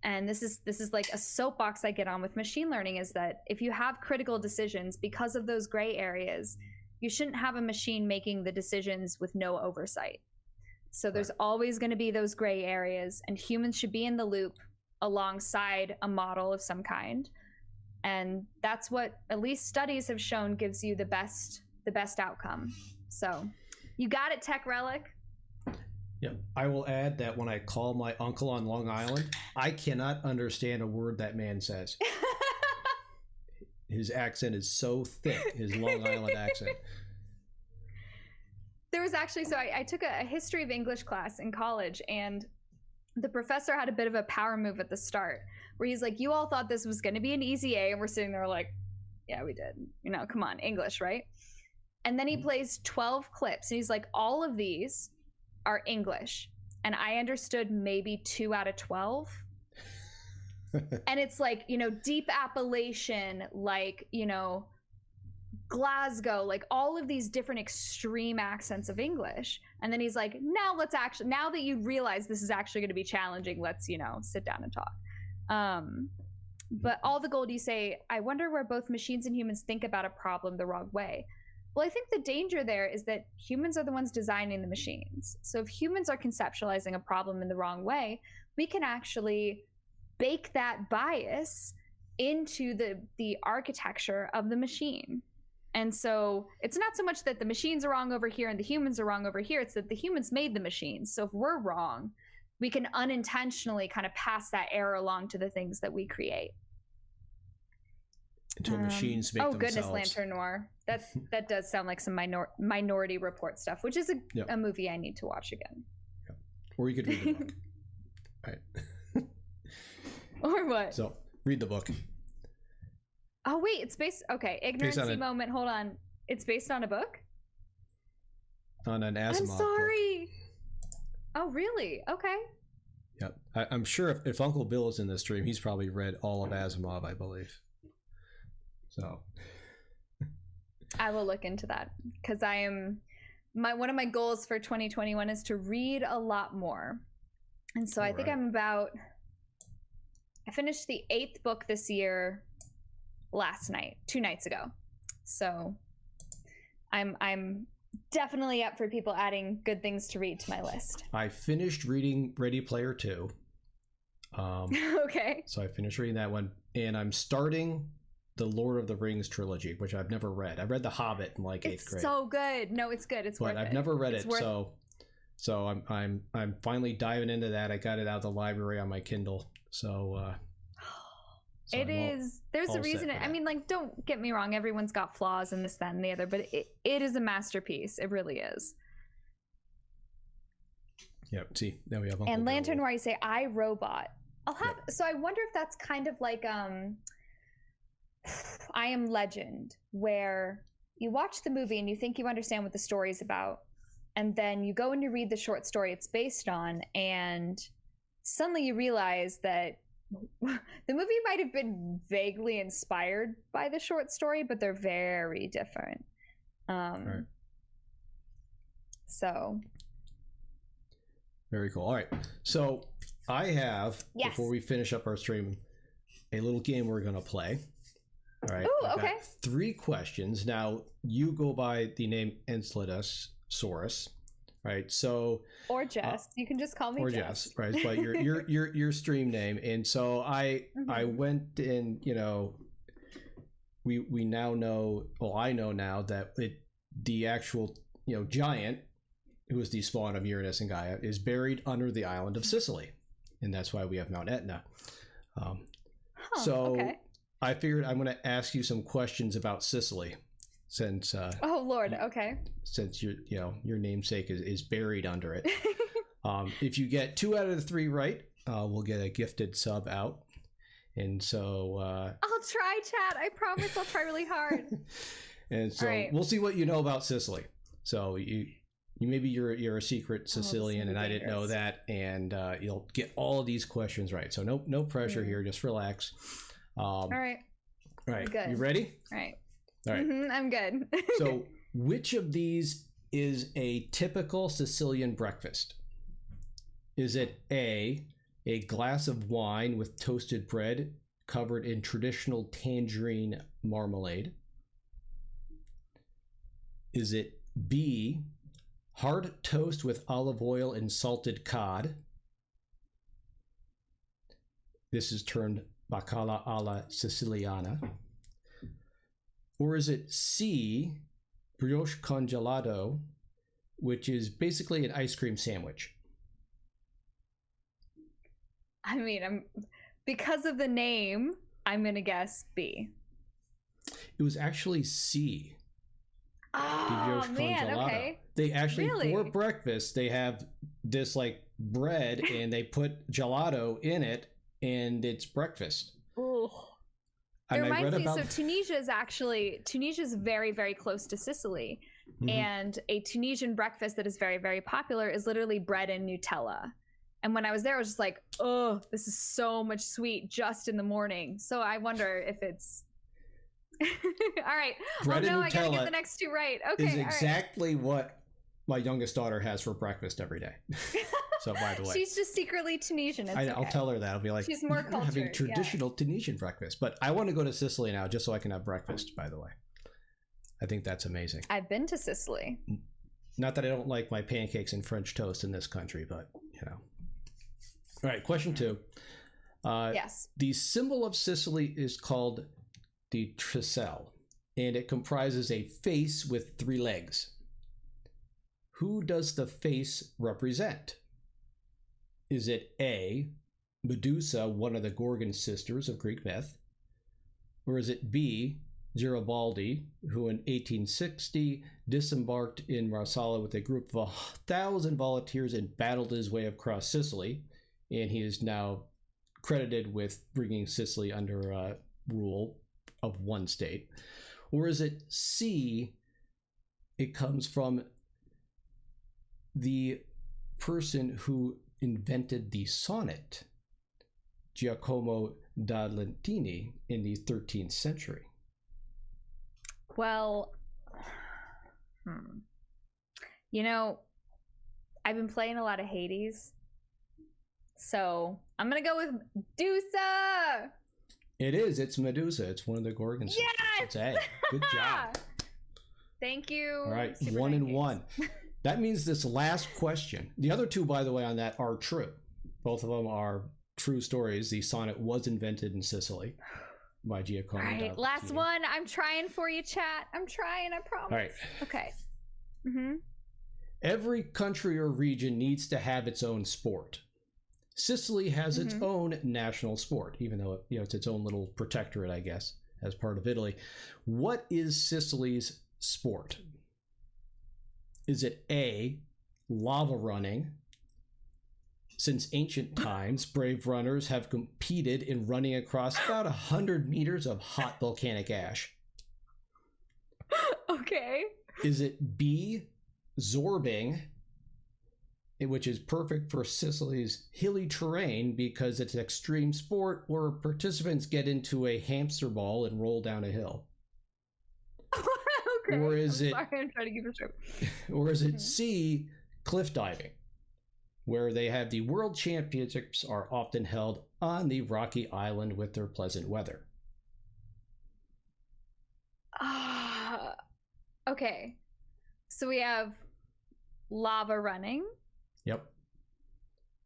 And this is like a soapbox I get on with machine learning, is that if you have critical decisions, because of those gray areas, you shouldn't have a machine making the decisions with no oversight. So there's always going to be those gray areas, and humans should be in the loop alongside a model of some kind. And that's what at least studies have shown gives you the best outcome. So you got it, Tech Relic. Yeah, I will add that when I call my uncle on Long Island, I cannot understand a word that man says. His accent is so thick, his Long Island accent. There was actually, so I took a history of English class in college, and the professor had a bit of a power move at the start where he's like, you all thought this was going to be an easy A, and we're sitting there like, yeah, we did. You know, come on, English, right? And then he plays 12 clips, and he's like, all of these are English, and I understood maybe 2 out of 12. And it's like, you know, deep Appalachian, like, you know, Glasgow, like all of these different extreme accents of English. And then he's like, now that you realize this is actually going to be challenging, let's, you know, sit down and talk. But all the gold, you say, I wonder where both machines and humans think about a problem the wrong way. Well, I think the danger there is that humans are the ones designing the machines. So if humans are conceptualizing a problem in the wrong way, we can actually bake that bias into the architecture of the machine. And so it's not so much that the machines are wrong over here and the humans are wrong over here. It's that the humans made the machines. So if we're wrong, we can unintentionally kind of pass that error along to the things that we create. Until machines make themselves. Oh, goodness, Lantern Noir. That does sound like some Minority Report stuff, which is a movie I need to watch again. Yep. Or you could read the book. Right. Or what? So, read the book. Oh, wait, it's based... Okay, ignorancy moment, hold on. It's based on a book? On an Asimov book. I'm sorry! Oh, really? Okay. Yep. I'm sure if Uncle Bill is in this stream, he's probably read all of Asimov, I believe. So... I will look into that, because one of my goals for 2021 is to read a lot more. And so I think I finished the 8th book this year last night, 2 nights ago. So I'm definitely up for people adding good things to read to my list. I finished reading Ready Player 2. Okay. So I finished reading that one, and I'm starting the Lord of the Rings trilogy, which I've never read. I read The Hobbit in like 8th grade. It's so good. No, it's good. It's worth it. But I've never read it, so I'm finally diving into that. I got it out of the library on my Kindle. So there's a reason. I mean, like, don't get me wrong. Everyone's got flaws in this, that, and the other, but it is a masterpiece. It really is. Yep. See, now we have Uncle and Bill. Lantern Noir, you say, I, Robot. I'll have. Yep. So I wonder if that's kind of like I Am Legend, where you watch the movie and you think you understand what the story is about, and then you go and you read the short story it's based on, and suddenly you realize that the movie might have been vaguely inspired by the short story, but they're very different. Right. So very cool. All right, so I have, before we finish up our stream, a little game we're gonna play. All right. Oh, okay. 3 questions. Now, you go by the name Enceladosaurus, right? So, or Jess. You can just call me Jess, right? But your stream name. And so I went and, you know, we now know. Well, I know now that the actual, you know, giant, who is the spawn of Uranus and Gaia, is buried under the island of Sicily, and that's why we have Mount Etna. Okay. I figured I'm going to ask you some questions about Sicily, since oh Lord, okay. Since your namesake is buried under it. If you get 2 out of the 3 right, we'll get a gifted sub out. And so I'll try, chat. I promise I'll try really hard. And so we'll see what you know about Sicily. So you maybe you're a secret Sicilian, and I didn't know that, and you'll get all of these questions right. So no pressure here. Just relax. All right. All right. Good. You ready? All right. All right. I'm good. So Which of these is a typical Sicilian breakfast? Is it A, a glass of wine with toasted bread covered in traditional tangerine marmalade? Is it B, hard toast with olive oil and salted cod? This is termed bacala alla siciliana. Or is it C, brioche con gelato, which is basically an ice cream sandwich? I mean, because of the name, I'm going to guess B. It was actually C. Oh, man, okay. They actually, for breakfast, they have this like bread and they put gelato in it, and it's breakfast. Ooh. It reminds me, so Tunisia is very, very close to Sicily. Mm-hmm. And a Tunisian breakfast that is very, very popular is literally bread and Nutella. And when I was there, I was just like, oh, this is so much sweet just in the morning. So I wonder if it's... All right. Bread and Nutella I gotta get the next two right. Okay. Is exactly what my youngest daughter has for breakfast every day. So by the way, she's just secretly Tunisian. I'll tell her that. I'll be like, she's more cultured, having traditional Tunisian breakfast. But I want to go to Sicily now just so I can have breakfast. By the way, I think that's amazing. I've been to Sicily. Not that I don't like my pancakes and French toast in this country, but you know. All right, question 2. Yes. The symbol of Sicily is called the triskel, and it comprises a face with 3 legs. Who does the face represent? Is it A, Medusa, one of the Gorgon sisters of Greek myth? Or is it B, Garibaldi, who in 1860 disembarked in Marsala with a group of 1,000 volunteers and battled his way across Sicily, and he is now credited with bringing Sicily under rule of one state? Or is it C, it comes from the person who invented the sonnet, Giacomo da Lentini, in the 13th century? Well, you know, I've been playing a lot of Hades, so I'm gonna go with Medusa. It is. It's Medusa. It's one of the Gorgon sisters. Yes! It's A. Good job. Thank you. All right, 1 and 1. That means this last question. The other 2, by the way, on that are true. Both of them are true stories. The sonnet was invented in Sicily by Giacomo. All right, last one. I'm trying for you, chat. I'm trying, I promise. All right. Okay. Mm-hmm. Every country or region needs to have its own sport. Sicily has its own national sport, even though it's its own little protectorate, I guess, as part of Italy. What is Sicily's sport? Is it A, lava running? Since ancient times, brave runners have competed in running across about 100 meters of hot volcanic ash. Okay. Is it B, zorbing, which is perfect for Sicily's hilly terrain because it's an extreme sport where participants get into a hamster ball and roll down a hill? Okay. Or is Sorry, I'm trying to keep it straight. Or is it C, cliff diving, where they have the world championships are often held on the rocky island with their pleasant weather? Okay. So we have lava running. Yep.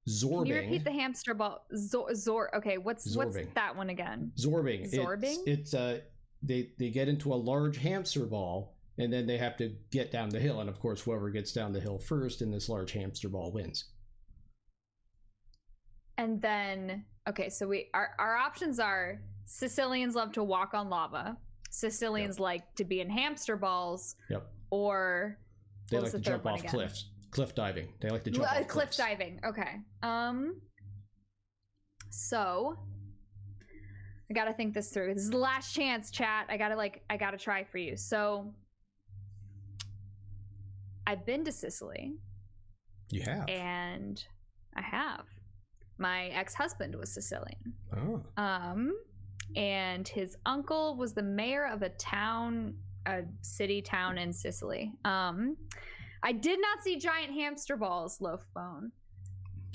Zorbing. Can you repeat the hamster ball? Okay, what's that one again? Zorbing. Zorbing? It's they get into a large hamster ball and then they have to get down the hill, and of course whoever gets down the hill first in this large hamster ball wins. And then so our options are Sicilians love to walk on lava. Sicilians like to be in hamster balls. Yep. Or they like to jump off cliffs. Cliff diving. They like to jump off cliff diving. Okay. So I gotta think this through. This is the last chance, chat. I gotta try for you. So I've been to Sicily. You have. And I have. My ex-husband was Sicilian. Oh. And his uncle was the mayor of a town a city town in Sicily. I did not see giant hamster balls, Loafbone.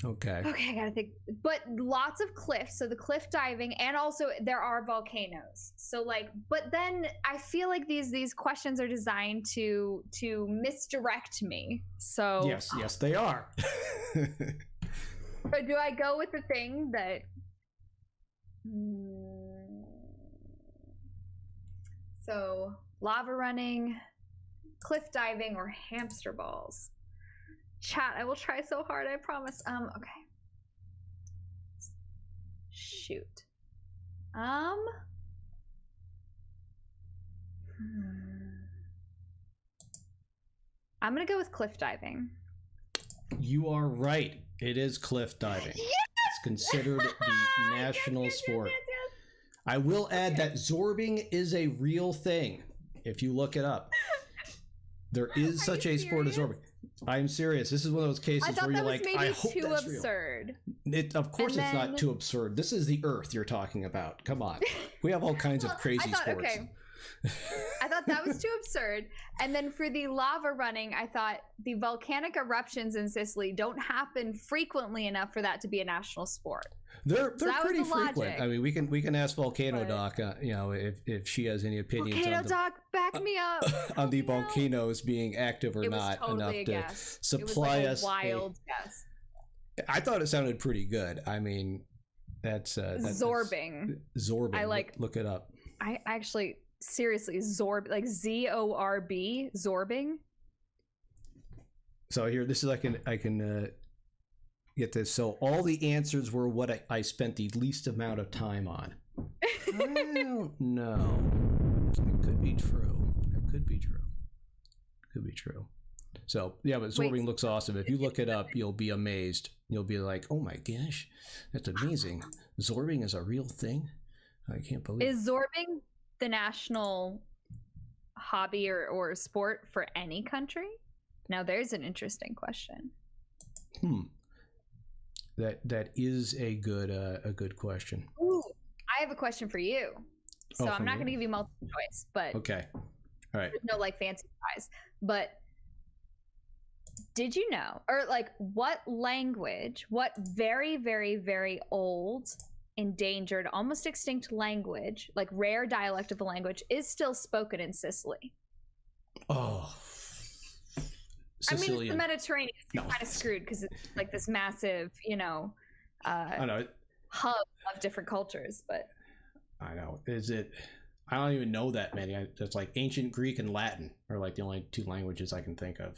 Okay, I gotta think. But lots of cliffs, so the cliff diving, and also there are volcanoes. So like, but then I feel like these questions are designed to misdirect me. So yes, they are. But do I go with the thing that? So lava running, cliff diving, or hamster balls? Chat, I will try so hard, I promise. Okay. Shoot. I'm gonna go with cliff diving. You are right. It is cliff diving. Yes! It's considered the national sport. Yes. I will add that zorbing is a real thing. If you look it up, there is such a sport as zorbing. I'm serious. This is one of those cases where you're like, I hope too that's absurd. Real. Of course, it's not too absurd. This is the Earth you're talking about. Come on, we have all kinds of crazy sports. Okay. I thought that was too absurd. And then for the lava running, I thought the volcanic eruptions in Sicily don't happen frequently enough for that to be a national sport. They're pretty frequent. I mean, we can ask Volcano Doc, if she has any opinions. Volcano Doc, back me up on the volcanoes being active or not enough to supply us. Wild guess. I thought it sounded pretty good. I mean, that's zorbing. Zorbing. I like. Look it up. I actually seriously zorb like ZORB zorbing. So here, this is I can get this. So all the answers were what I spent the least amount of time on. I don't know. It could be true. It could be true. Could be true. So yeah, but zorbing looks awesome. If you look it up, you'll be amazed. You'll be like, oh my gosh, that's amazing. Zorbing is a real thing. I can't believe it. Is zorbing the national hobby or sport for any country? Now there's an interesting question. That is a good question. Ooh, I have a question for you. So I'm not going to give you multiple choice, but okay, all right. No like fancy prize. But did you know, or like, what language, what very, very, very old, endangered, almost extinct language, like rare dialect of a language, is still spoken in Sicily? Oh, Sicilian. I mean, the Mediterranean is kind of screwed because it's like this massive, I know. hub of different cultures. But I know. Is it? I don't even know that many. It's like ancient Greek and Latin are like the only two languages I can think of.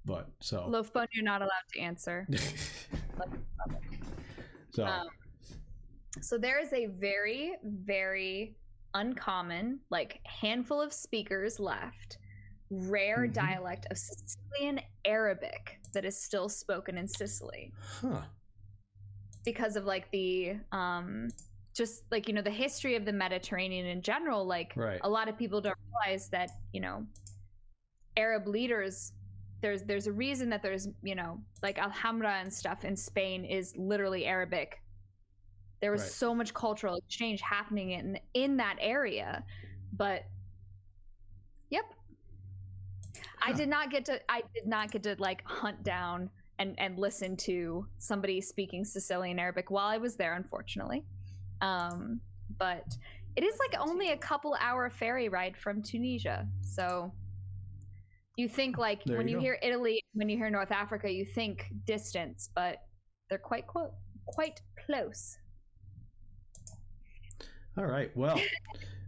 But so Loafbone, you're not allowed to answer. So there is a very, very uncommon, like handful of speakers left, rare dialect of Sicilian Arabic that is still spoken in Sicily. Because of like the just like the history of the Mediterranean in general, like a lot of people don't realize that Arab leaders, there's a reason that there's like Alhambra and stuff in Spain is literally Arabic. There was so much cultural exchange happening in that area. But I did not get to like hunt down and listen to somebody speaking Sicilian Arabic while I was there, unfortunately. But it is like only a couple hour ferry ride from Tunisia. So you think like when you hear Italy, when you hear North Africa, you think distance, but they're quite close. All right. Well,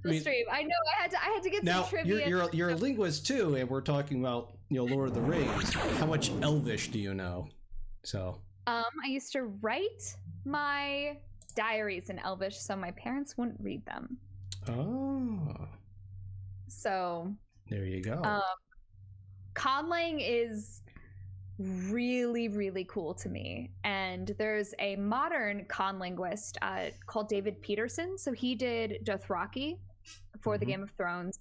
stream. I know I had to get now, some trivia. You're a linguist too, and we're talking about Lord of the Rings. How much Elvish do you know? So I used to write my diaries in Elvish, so my parents wouldn't read them. Oh. So there you go. Conlang is really, really cool to me, and there's a modern conlinguist called David Peterson. So he did Dothraki for the Game of Thrones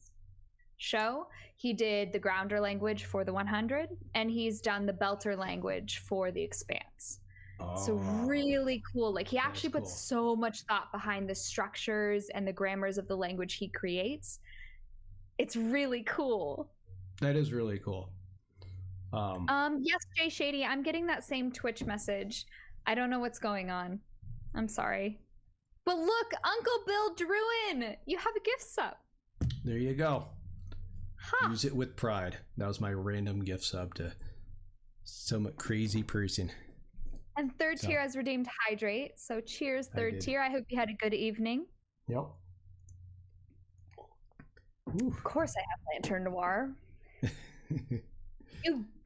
show. He did the Grounder language for the 100, and he's done the Belter language for the Expanse. So really cool. Like he actually puts so much thought behind the structures and the grammars of the language he creates. It's really cool. That is really cool. Yes, Jay Shady, I'm getting that same Twitch message. I don't know what's going on. I'm sorry. But look, Uncle Bill Druin, you have a gift sub. There you go. Huh. Use it with pride. That was my random gift sub to some crazy person. And third tier has redeemed Hydrate. So cheers, third tier. I hope you had a good evening. Yep. Of course I have Lantern Noir.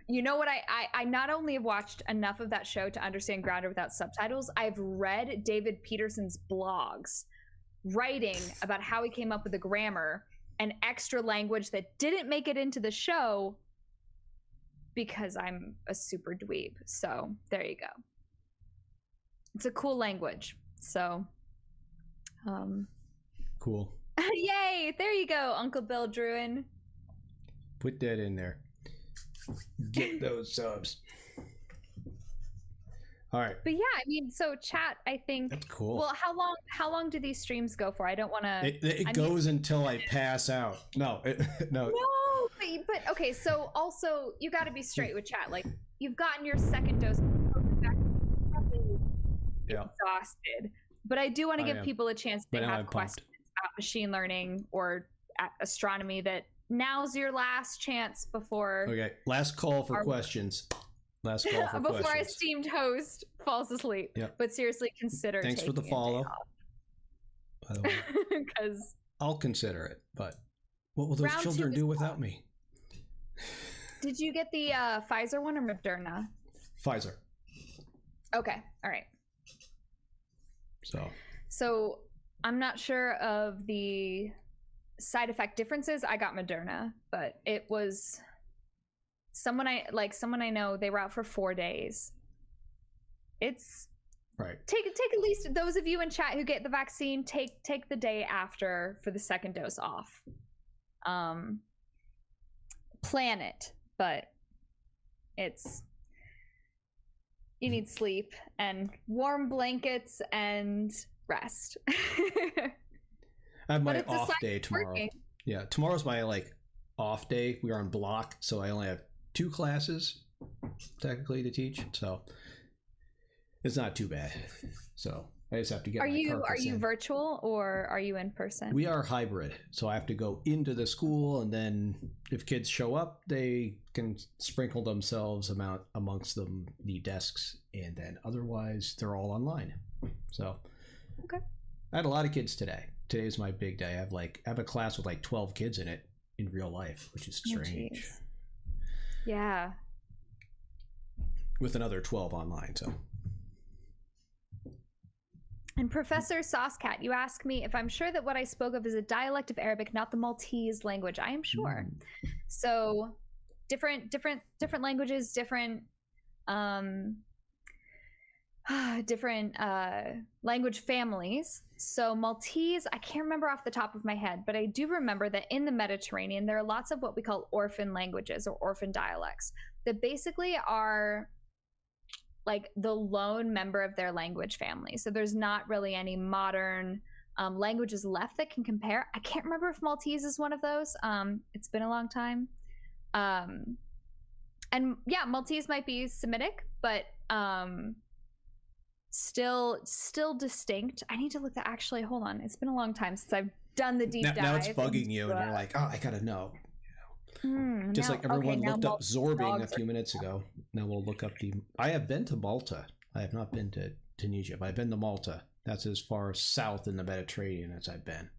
You know what? I not only have watched enough of that show to understand Grounded without subtitles, I've read David Peterson's blogs writing about how he came up with the grammar and extra language that didn't make it into the show because I'm a super dweeb. So there you go. It's a cool language. So cool. Yay! There you go, Uncle Bill Druin. Put that in there. Get those subs. All right. But yeah, I mean, so chat, I think that's cool. Well, how long do these streams go for? I don't want to. It goes until I pass out. No. No, but okay. So also, you got to be straight with chat. Like, you've gotten your second dose. Exhausted. But I do want to give people a chance to have questions about machine learning or astronomy. That now's your last chance before. Okay, last call for questions. Last call for before questions. our esteemed host falls asleep. Yep. But seriously, consider. Thanks for the follow. By the way, because I'll consider it. But what will those children do without me? Did you get the Pfizer one or Moderna? Pfizer. Okay. All right. So I'm not sure of the side effect differences. I got Moderna, but it was someone I know, they were out for 4 days. It's right. Take at least those of you in chat who get the vaccine, take the day after for the second dose off. Plan it, but you need sleep and warm blankets and rest. I have my off day tomorrow. Working. Yeah, tomorrow's my off day. We're on block, so I only have 2 classes technically to teach, so it's not too bad. So I just have to get. Are you virtual or are you in person? We are hybrid, so I have to go into the school, and then if kids show up, they can sprinkle themselves amongst the desks, and then otherwise they're all online. So okay. I had a lot of kids today. Today's my big day. I have a class with 12 kids in it in real life, which is strange. Yeah. With another 12 online, so. And Professor Saucecat, you ask me if I'm sure that what I spoke of is a dialect of Arabic, not the Maltese language. I am sure. So different languages, different language families. So Maltese, I can't remember off the top of my head, but I do remember that in the Mediterranean, there are lots of what we call orphan languages or orphan dialects that basically are the lone member of their language family. So there's not really any modern languages left that can compare. I can't remember if Maltese is one of those. It's been a long time. And yeah, Maltese might be Semitic, but still distinct. I need to look at actually, hold on. It's been a long time since I've done the deep dive. Now it's bugging you and you're like, oh, I gotta know. Just like everyone looked up Zorbing a few minutes ago. Now we'll look up I have been to Malta. I have not been to Tunisia, but I've been to Malta. That's as far south in the Mediterranean as I've been.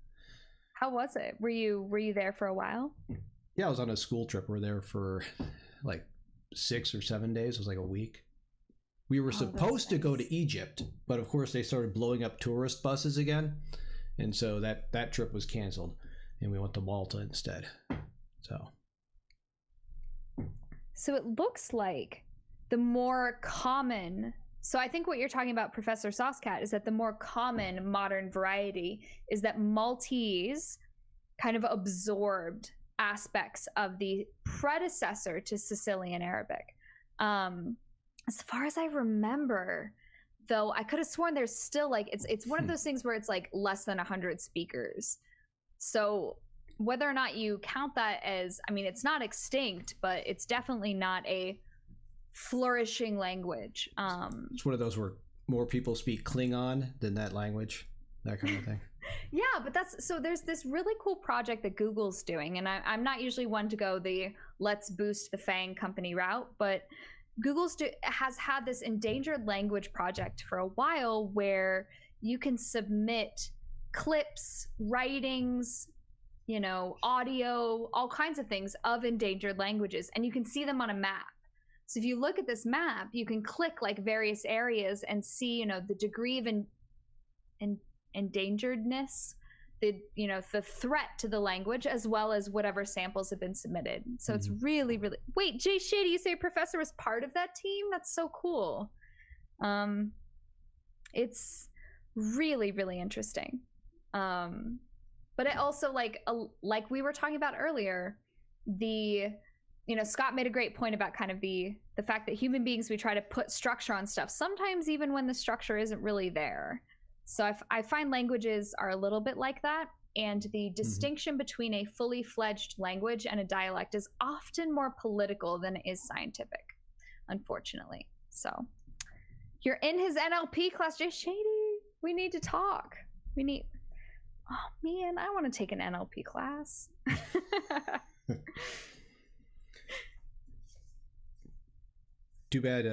How was it? Were you there for a while? Yeah, I was on a school trip. We're there for 6 or 7 days. It was a week. We were supposed to go to Egypt, but of course they started blowing up tourist buses again. And so that trip was canceled and we went to Malta instead. So it looks like the more common, so I think what you're talking about, Professor Saucecat, is that the more common modern variety is that Maltese kind of absorbed aspects of the predecessor to Sicilian Arabic. As far as I remember, though I could have sworn there's still like it's one of those things where it's like less than 100 speakers. So whether or not you count that as, I mean, it's not extinct, but it's definitely not a flourishing language. It's one of those where more people speak Klingon than that language, that kind of thing. Yeah, but there's this really cool project that Google's doing, and I'm not usually one to go the let's boost the FANG company route, but has had this endangered language project for a while where you can submit clips, writings, audio, all kinds of things of endangered languages, and you can see them on a map. So if you look at this map, you can click like various areas and see, the degree of endangeredness, the threat to the language, as well as whatever samples have been submitted. So it's really, really. Wait, Jay Shady, you say a professor was part of that team? That's so cool. It's really, really interesting. But it also like we were talking about earlier, Scott made a great point about kind of the fact that human beings, we try to put structure on stuff, sometimes even when the structure isn't really there. So I find languages are a little bit like that, and the distinction between a fully fledged language and a dialect is often more political than it is scientific, unfortunately. So you're in his NLP class, Jay Shady. We need to talk. Oh man, I want to take an NLP class. Too bad,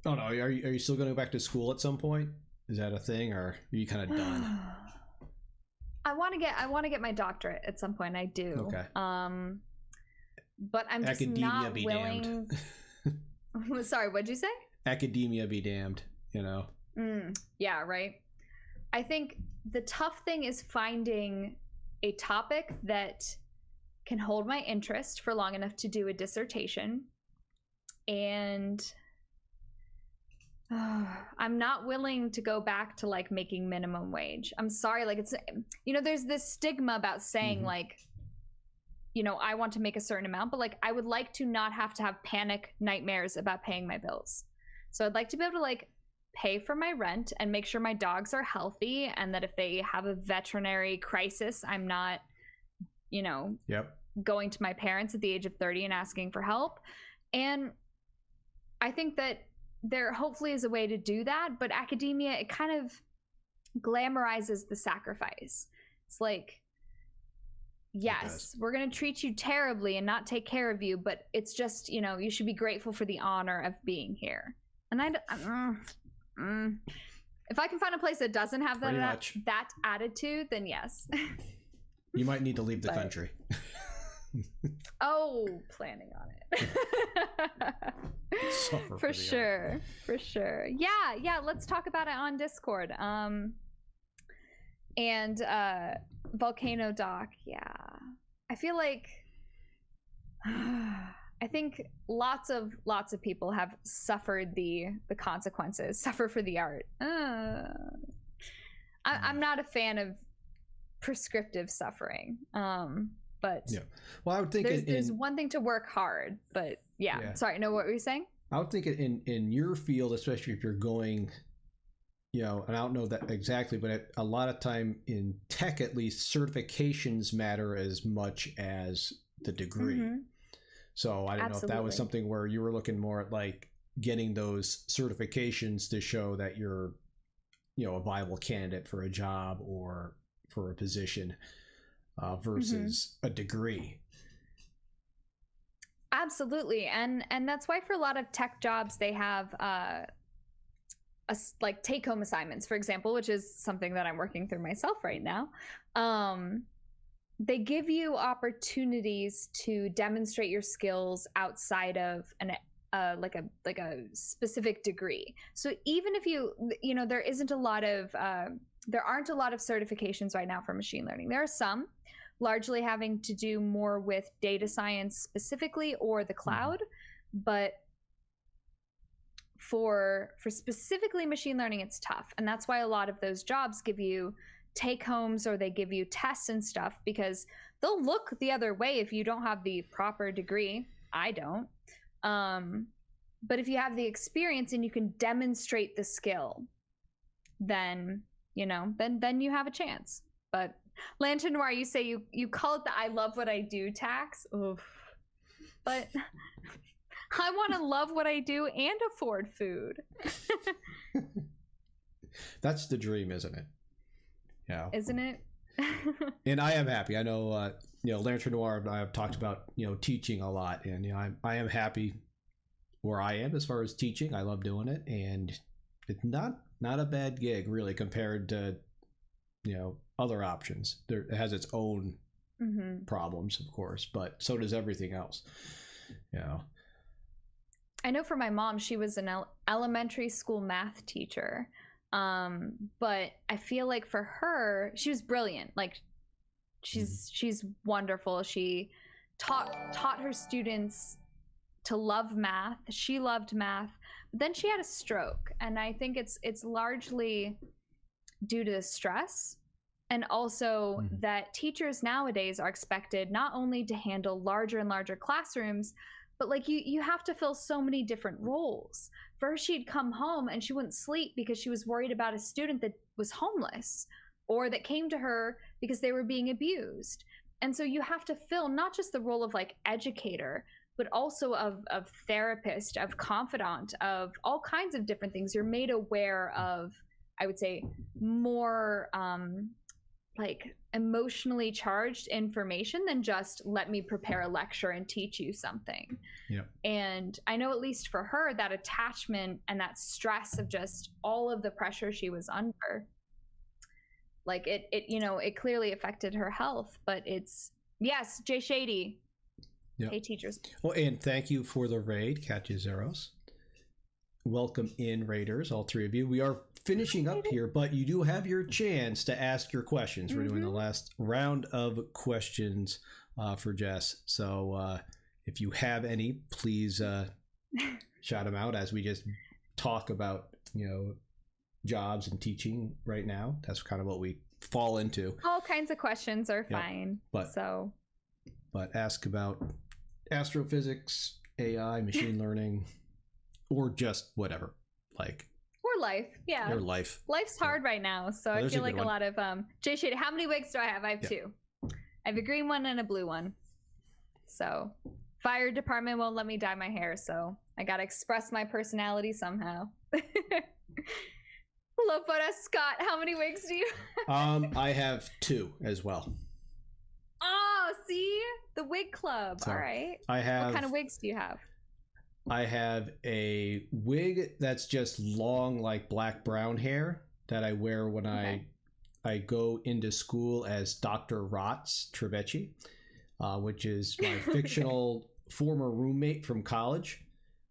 Oh no, are you still going to go back to school at some point? Is that a thing, or are you kind of done? I want to get my doctorate at some point. I do. Okay. But I'm just not willing. Damned. Sorry, what'd you say? Academia be damned. Yeah, right. I think the tough thing is finding a topic that can hold my interest for long enough to do a dissertation, and I'm not willing to go back to like making minimum wage. I'm sorry, like it's there's this stigma about saying like I want to make a certain amount, but like I would like to not have to have panic nightmares about paying my bills. So I'd like to be able to like pay for my rent and make sure my dogs are healthy, and that if they have a veterinary crisis, I'm not going to my parents at the age of 30 and asking for help. And I think that there hopefully is a way to do that, but academia, it kind of glamorizes the sacrifice. It's like, yes, we're going to treat you terribly and not take care of you, but it's just, you should be grateful for the honor of being here. And if I can find a place that doesn't have that attitude, then yes. You might need to leave the country. Planning on it. For sure. Yeah, let's talk about it on Discord. And Volcano Doc, yeah. I feel like I think lots of people have suffered the consequences, suffer for the art. I'm not a fan of prescriptive suffering. But yeah, well, I would think there's one thing to work hard, but yeah. Sorry, no, what were you saying? I would think in your field, especially if you're going, and I don't know that exactly, but a lot of time in tech, at least, certifications matter as much as the degree. So I don't know if that was something where you were looking more at like getting those certifications to show that you're, a viable candidate for a job or for a position. Versus a degree. Absolutely, and that's why for a lot of tech jobs they have like take-home assignments, for example, which is something that I'm working through myself right now. They give you opportunities to demonstrate your skills outside of like a specific degree. So even if there aren't a lot of certifications right now for machine learning. There are some, largely having to do more with data science specifically or the cloud, but for specifically machine learning, it's tough. And that's why a lot of those jobs give you take homes or they give you tests and stuff, because they'll look the other way if you don't have the proper degree. I don't. But if you have the experience and you can demonstrate the skill, then, you know, then you have a chance. But Lantern Noir, you say you call it the I love what I do tax. Oof. But I want to love what I do and afford food. That's the dream, isn't it? Yeah. Isn't it? And I am happy. I know, you know, Lantern Noir and I have talked about, you know, teaching a lot, and, you know, I am happy where I am as far as teaching. I love doing it, and it's not a bad gig really compared to, you know, other options. It has its own problems, of course, but so does everything else. You know, I know for my mom, she was an elementary school math teacher, but I feel like for her, she was brilliant. Like she's wonderful. She taught her students to love math. She loved math. But then she had a stroke, and I think it's largely due to the stress, and also that teachers nowadays are expected not only to handle larger and larger classrooms, but like you have to fill so many different roles. First, she'd come home and she wouldn't sleep because she was worried about a student that was homeless or that came to her because they were being abused. And so you have to fill not just the role of like educator, but also of therapist, of confidant, of all kinds of different things. You're made aware of, I would say, more like emotionally charged information than just let me prepare a lecture and teach you something. Yep. And I know, at least for her, that attachment and that stress of just all of the pressure she was under, like it you know, it clearly affected her health. But it's, yes, Jay Shady. Yep. Hey, teachers. Well, and thank you for the raid, Katya Zeros. Welcome in, raiders, all three of you. We are finishing up here, but you do have your chance to ask your questions. We're doing the last round of questions for Jess. So if you have any, please shout them out as we just talk about, you know, jobs and teaching right now. That's kind of what we fall into. All kinds of questions are fine. But ask about astrophysics, AI, machine learning, or just whatever, like. Or life, yeah. Or life. Life's hard right now, so I feel like a lot of Jay Shade. How many wigs do I have? I have two. I have a green one and a blue one. So fire department won't let me dye my hair, so I gotta express my personality somehow. Love photo. Scott, how many wigs do you have? I have two as well. Oh, see? The wig club. So all right. I have. What kind of wigs do you have? I have a wig that's just long, like black brown hair that I wear when I go into school as Dr. Rotz Trevecci, which is my fictional former roommate from college.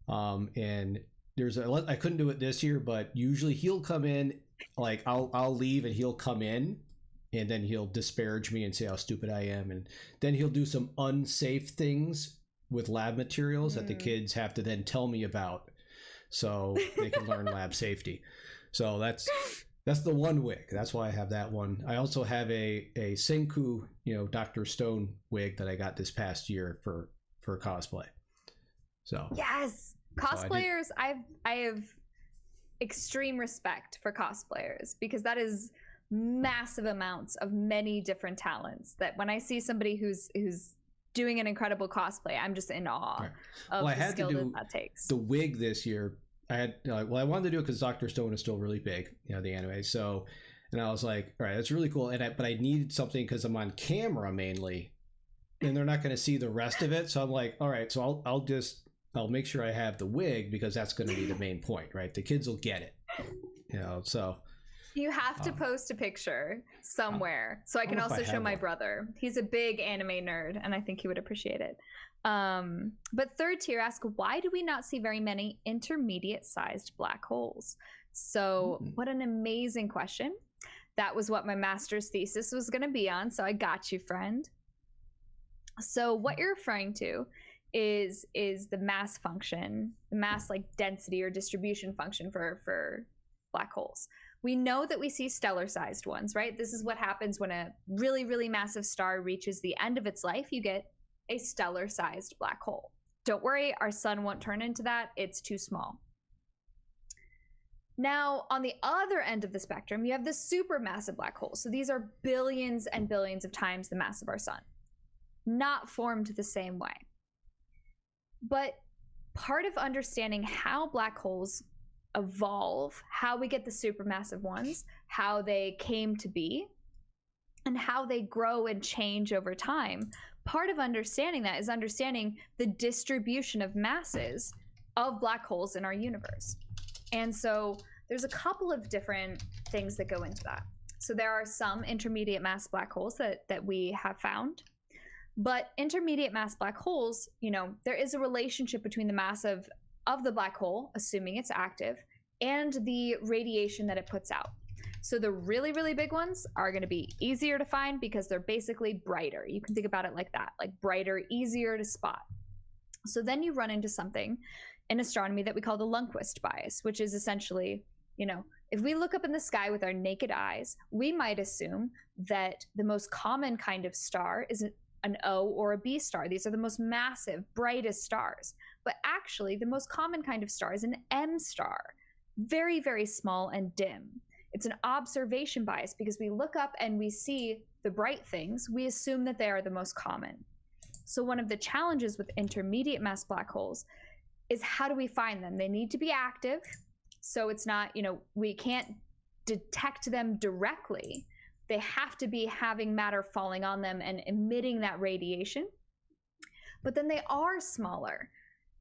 And I couldn't do it this year, but usually he'll come in, like I'll leave and he'll come in, and then he'll disparage me and say how stupid I am, and then he'll do some unsafe things with lab materials that the kids have to then tell me about so they can learn lab safety. So that's the one wig. That's why I have that one. I also have a Senku, you know, Dr. Stone wig that I got this past year for cosplay. So yes, cosplayers. I have extreme respect for cosplayers, because that is massive amounts of many different talents that when I see somebody who's doing an incredible cosplay, I'm just in awe of the skill that takes. The wig this year, I had I wanted to do it because Dr. Stone is still really big, you know, the anime. So, and I was like, all right, that's really cool. But I needed something because I'm on camera mainly, and they're not going to see the rest of it. So I'm like, all right, so I'll make sure I have the wig, because that's going to be the main point, right? The kids will get it, you know. So you have to post a picture somewhere so I can also show my brother. He's a big anime nerd, and I think he would appreciate it. But third tier asks, why do we not see very many intermediate-sized black holes? So what an amazing question. That was what my master's thesis was going to be on, so I got you, friend. So what you're referring to is the mass function, the mass like density or distribution function for black holes. We know that we see stellar-sized ones, right? This is what happens when a really, really massive star reaches the end of its life. You get a stellar-sized black hole. don't worry, our sun won't turn into that. It's too small. Now, on the other end of the spectrum, you have the supermassive black holes. So these are billions and billions of times the mass of our sun, not formed the same way. But part of understanding how black holes evolve, how we get the supermassive ones, how they came to be, and how they grow and change over time, part of understanding that is understanding the distribution of masses of black holes in our universe. And so there's a couple of different things that go into that. So there are some intermediate mass black holes that we have found. But intermediate mass black holes, you know, there is a relationship between the mass of the black hole, assuming it's active, and the radiation that it puts out. So the really, really big ones are going to be easier to find because they're basically brighter. You can think about it like that, like brighter, easier to spot. So then you run into something in astronomy that we call the Lundquist bias, which is essentially, you know, if we look up in the sky with our naked eyes, we might assume that the most common kind of star is an O or a B star. These are the most massive, brightest stars. But actually, the most common kind of star is an M star, very, very small and dim. It's an observation bias because we look up and we see the bright things. We assume that they are the most common. So one of the challenges with intermediate mass black holes is how do we find them? They need to be active. So it's not, you know, we can't detect them directly. They have to be having matter falling on them and emitting that radiation. But then they are smaller.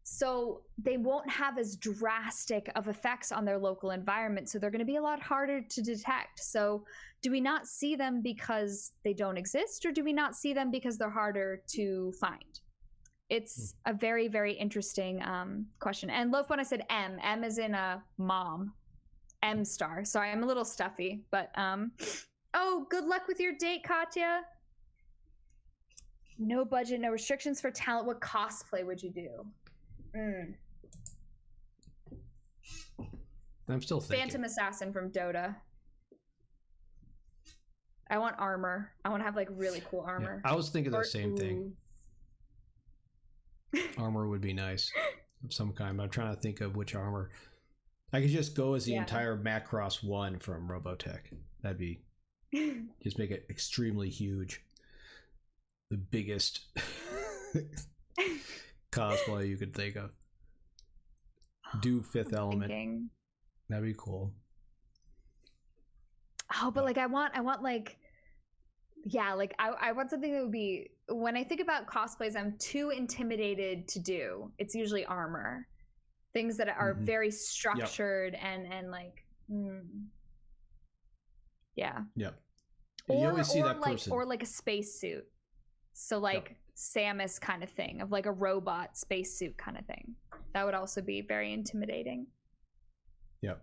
So they won't have as drastic of effects on their local environment. So they're going to be a lot harder to detect. So do we not see them because they don't exist, or do we not see them because they're harder to find? It's a very, very interesting question. And Loaf, when I said M is in a mom, M star. Sorry, I'm a little stuffy, but oh, good luck with your date, Katya. No budget, no restrictions for talent. What cosplay would you do? I'm still thinking. Phantom Assassin from Dota. I want armor. I want to have like really cool armor. Yeah, I was thinking the same thing. Armor would be nice of some kind. I'm trying to think of which armor. I could just go as the entire Macross 1 from Robotech. That'd be just make it extremely huge. The biggest cosplay you could think of. Do Fifth Element. That'd be cool. Oh, but like I want like, yeah, like I want something that would be, when I think about cosplays, I'm too intimidated to do. It's usually armor. Things that are very structured and like, yeah. Yep. And you always see that like, person. Or like a spacesuit. So like Samus kind of thing, of like a robot spacesuit kind of thing. That would also be very intimidating. Yep.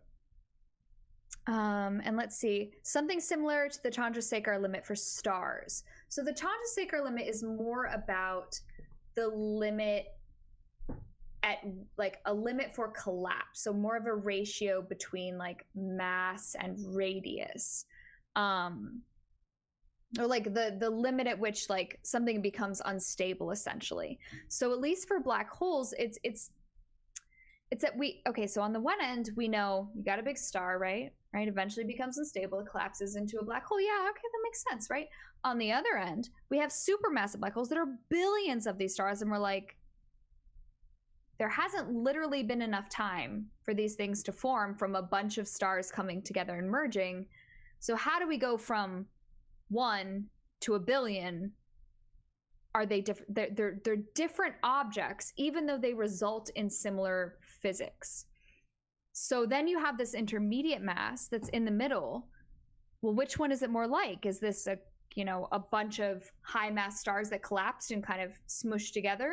And let's see, something similar to the Chandrasekhar limit for stars. So the Chandrasekhar limit is more about the limit at like a limit for collapse. So more of a ratio between like mass and radius. Or like the limit at which like something becomes unstable essentially. So at least for black holes, it's that so on the one end, we know you got a big star, right? Eventually becomes unstable, it collapses into a black hole. Yeah, okay, that makes sense, right? On the other end, we have supermassive black holes that are billions of these stars, and we're like, there hasn't literally been enough time for these things to form from a bunch of stars coming together and merging. So how do we go from 1 to a billion? Are they different? They're different objects, even though they result in similar physics. So then you have this intermediate mass that's in the middle. Well, which one is it more like? Is this a bunch of high mass stars that collapsed and kind of smushed together?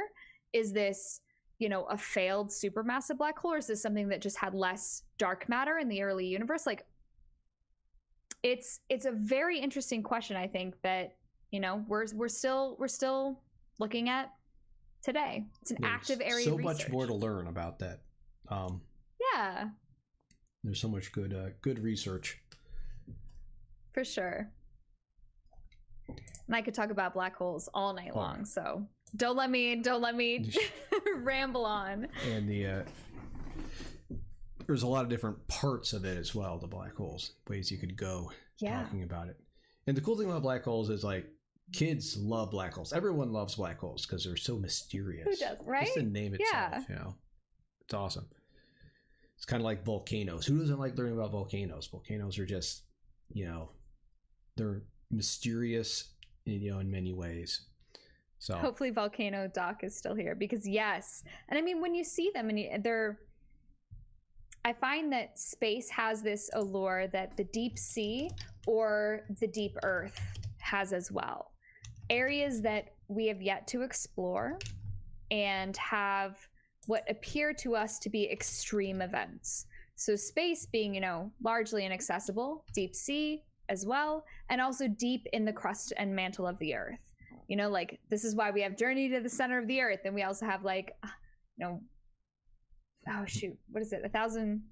Is this, a failed supermassive black hole, or is this something that just had less dark matter in the early universe? Like, it's a very interesting question, I think, that we're still looking at today. It's an active area of research. So much more to learn about that. Yeah. There's so much good research. For sure. And I could talk about black holes all night long, so don't let me ramble on. And there's a lot of different parts of it as well, the black holes, ways you could go talking about it. And the cool thing about black holes is, like, kids love black holes. Everyone loves black holes because they're so mysterious. Who does, right? Just the name itself, you know. It's awesome. It's kind of like volcanoes. Who doesn't like learning about volcanoes? Volcanoes are just, you know, they're mysterious, you know, in many ways. So hopefully Volcano Doc is still here, because yes. And I mean, when you see them and I find that space has this allure that the deep sea or the deep earth has as well. Areas that we have yet to explore and have what appear to us to be extreme events. So space being, you know, largely inaccessible, deep sea as well, and also deep in the crust and mantle of the earth. You know, like, this is why we have Journey to the Center of the Earth, and we also have, like, you know, oh shoot, what is it, 2,000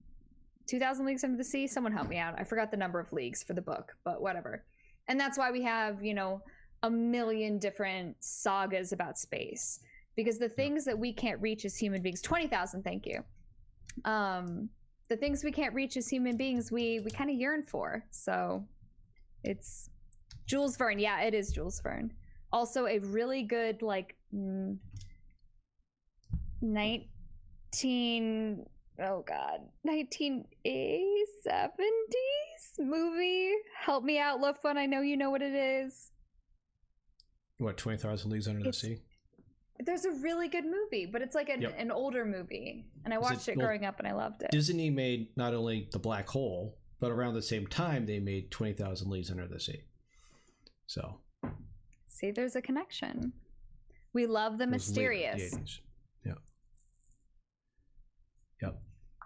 leagues under the sea? Someone help me out. I forgot the number of leagues for the book, but whatever. And that's why we have, you know, a million different sagas about space, because the things that we can't reach as human beings, 20,000, thank you. The things we can't reach as human beings, we kind of yearn for. So it's Jules Verne. Yeah, it is Jules Verne. Also a really good, like, 1970s movie. Help me out, Lufbun. I know you know what it is. What, 20,000 Leagues Under the Sea? There's a really good movie, but it's like an older movie. And I watched it growing up and I loved it. Disney made not only The Black Hole, but around the same time they made 20,000 Leagues Under the Sea. So see, there's a connection. We love the mysterious. Yep.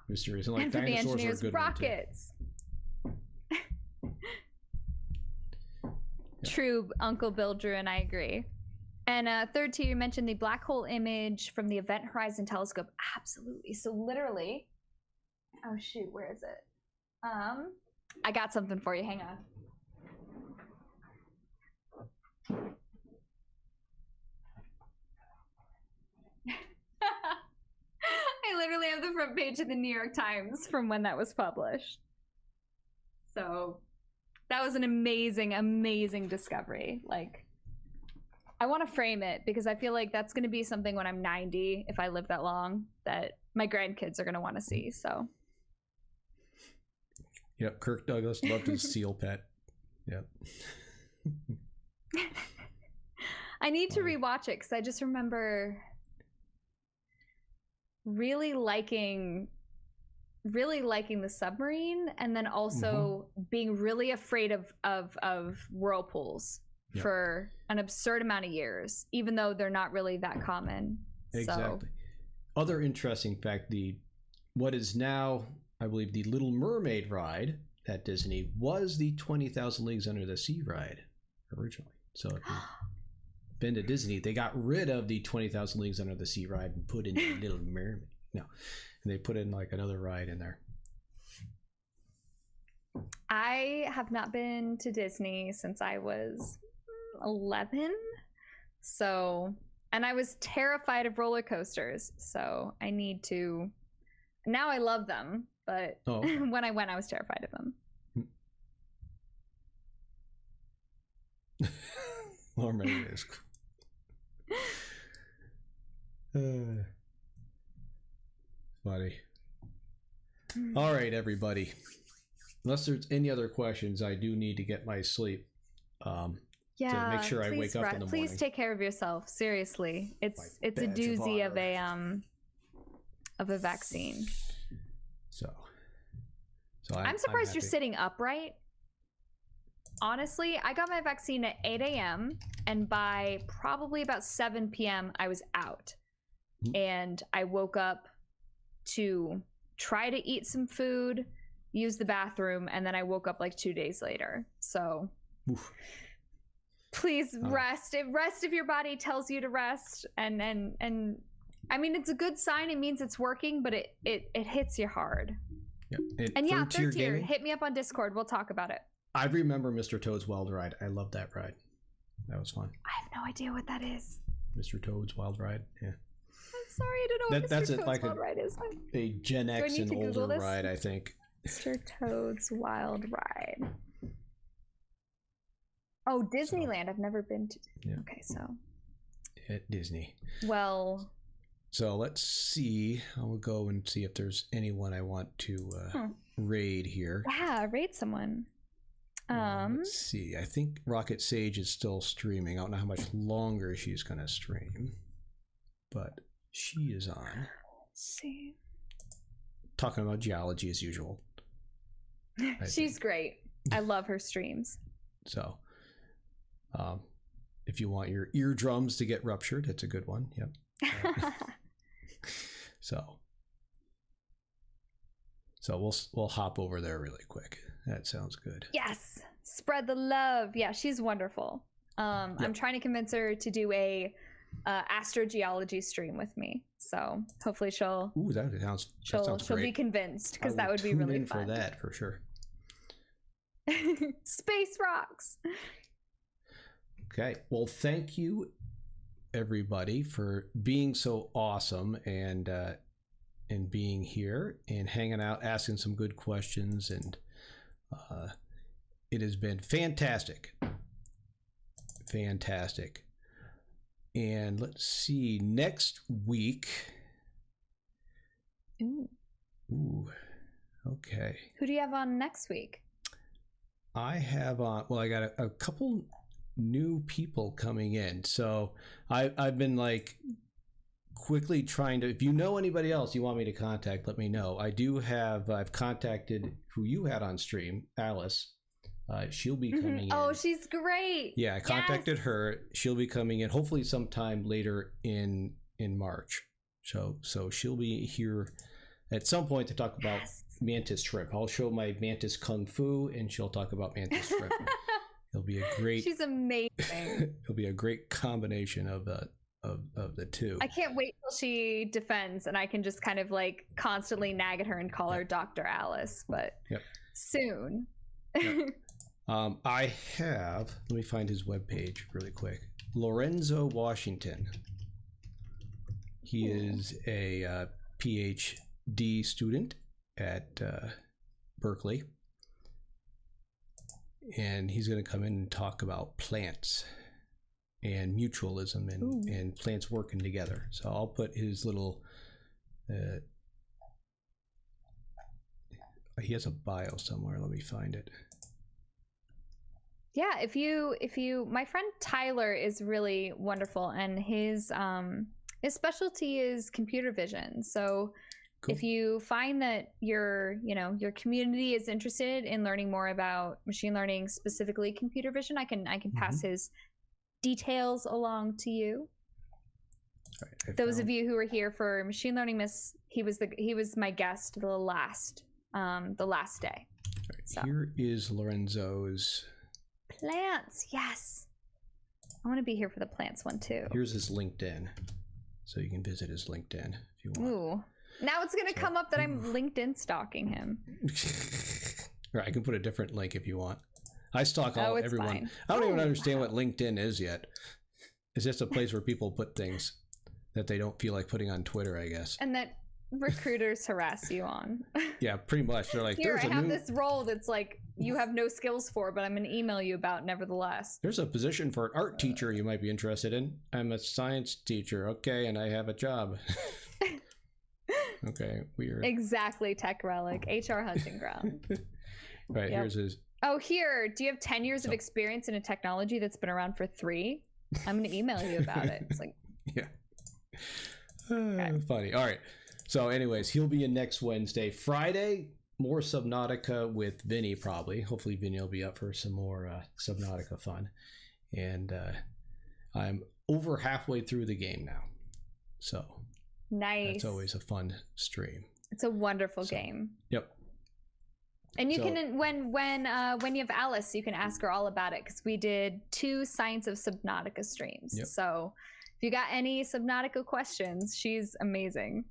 Mysterious. And, like, and for the engineers, are good rockets. True, Uncle Bill Drew, and I agree. And third tier, you mentioned the black hole image from the Event Horizon Telescope. Absolutely. So literally, oh shoot, where is it? I got something for you. Hang on. I literally have the front page of the New York Times from when that was published. So that was an amazing, amazing discovery. Like, I want to frame it because I feel like that's going to be something when I'm 90, if I live that long, that my grandkids are going to want to see. So yep, Kirk Douglas loved his seal pet. Yep. I need to rewatch it because I just remember really liking the submarine, and then also being really afraid of whirlpools for an absurd amount of years, even though they're not really that common. Exactly. Other interesting fact, what is now, I believe, the Little Mermaid ride at Disney was the 20,000 Leagues Under the Sea ride originally. So if you've been to Disney, they got rid of the 20,000 Leagues Under the Sea ride and put in the Little Mermaid. No, and they put in like another ride in there. I have not been to Disney since I was 11. So, and I was terrified of roller coasters. So I need to, now I love them, but when I went, I was terrified of them. Mermaid is funny. All right, everybody. Unless there's any other questions, I do need to get my sleep. To make sure I wake up in the morning. Please take care of yourself. Seriously, it's a doozy of a vaccine. So I'm surprised you're sitting upright. Honestly, I got my vaccine at 8 a.m. and by probably about 7 p.m. I was out. And I woke up to try to eat some food, use the bathroom, and then I woke up like 2 days later. So please rest. Rest if your body tells you to rest. And I mean, it's a good sign. It means it's working, but it hits you hard. Yep. And yeah, third tier, hit me up on Discord. We'll talk about it. I remember Mr. Toad's Wild Ride. I loved that ride. That was fun. I have no idea what that is. Mr. Toad's Wild Ride. Yeah. sorry, I don't know what That's Mr. Toad's like Wild Ride is. a Gen X and older ride, I think. Mr. Toad's Wild Ride. Oh, Disneyland. I've never been to. Yeah. Okay, so. At Disney. Well. So let's see. I will go and see if there's anyone I want to raid here. Yeah, raid someone. Let's see. I think Rocket Sage is still streaming. I don't know how much longer she's going to stream, but she is on. Let's see. Talking about geology as usual. She's great. I love her streams. So, if you want your eardrums to get ruptured, it's a good one. Yep. So we'll hop over there really quick. That sounds good. Yes, spread the love. Yeah, she's wonderful. Yep. I'm trying to convince her to do a astrogeology stream with me. So hopefully she'll. Ooh, that sounds great. She'll be convinced, because that would be really fun. For that, for sure. Space rocks. Okay. Well, thank you, everybody, for being so awesome and being here and hanging out, asking some good questions, and it has been fantastic. And let's see, next week. Ooh. Okay. Who do you have on next week? I have on. Well, I got a couple new people coming in, so I've been like quickly trying to. If you know anybody else you want me to contact, let me know. I've contacted who you had on stream, Alice. She'll be coming in. Oh, she's great. Yeah, I contacted her. She'll be coming in hopefully sometime later in March. So she'll be here at some point to talk about mantis shrimp. I'll show my mantis kung fu, and she'll talk about mantis shrimp. It'll be a great. She's amazing. It'll be a great combination of the two. I can't wait till she defends, and I can just kind of like constantly nag at her and call her Dr. Alice. But soon. Yep. I have. Let me find his webpage really quick. Lorenzo Washington. He is a PhD student at Berkeley. And he's going to come in and talk about plants and mutualism and plants working together. So I'll put his little... he has a bio somewhere. Let me find it. Yeah, if you my friend Tyler is really wonderful, and his specialty is computer vision. So cool. If you find that your community is interested in learning more about machine learning, specifically computer vision, I can pass his details along to you. Right, those of you who were here for machine learning he was my guest the last day. Right, so. Here is Lorenzo's plants. Yes, I want to be here for the plants one too. Here's his LinkedIn, so you can visit his LinkedIn if you want. Ooh, now it's gonna come up that I'm LinkedIn stalking him. Right, I can put a different link if you want. I stalk everyone. Fine. I don't even understand what LinkedIn is yet. It's just a place where people put things that they don't feel like putting on Twitter, I guess. And that recruiters harass you on. Yeah, pretty much. They're like, here, I have this role that's like you have no skills for, but I'm going to email you about nevertheless. There's a position for an art teacher you might be interested in. I'm a science teacher. Okay, and I have a job. Okay, weird. Exactly, Tech Relic, HR hunting ground. Right, here's his. Oh, here. Do you have 10 years of experience in a technology that's been around for 3? I'm going to email you about it. It's like, yeah. Okay. Funny. All right. So anyways, he'll be in next Wednesday. Friday, more Subnautica with Vinny, probably. Hopefully Vinny will be up for some more Subnautica fun. And I'm over halfway through the game now. So nice. That's always a fun stream. It's a wonderful game. Yep. And you can, when you have Alice, you can ask her all about it, because we did 2 Science of Subnautica streams. Yep. So if you got any Subnautica questions, she's amazing.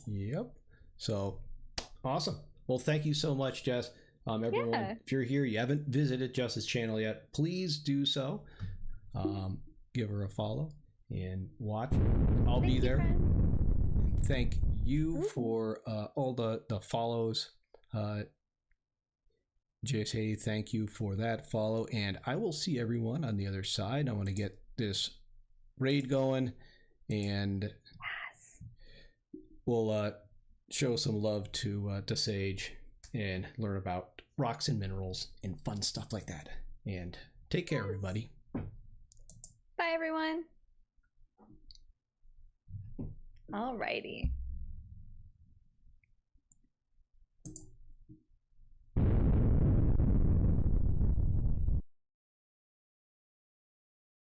Yep. So awesome. Well, thank you so much, Jess. Everyone, if you're here, you haven't visited Jess's channel yet, please do so. Give her a follow. and watch. I'll be there. And thank you for all the follows. JSA, thank you for that follow. And I will see everyone on the other side. I want to get this raid going, and we'll show some love to Sage and learn about rocks and minerals and fun stuff like that. And take care, everybody. Bye, everyone. Alrighty.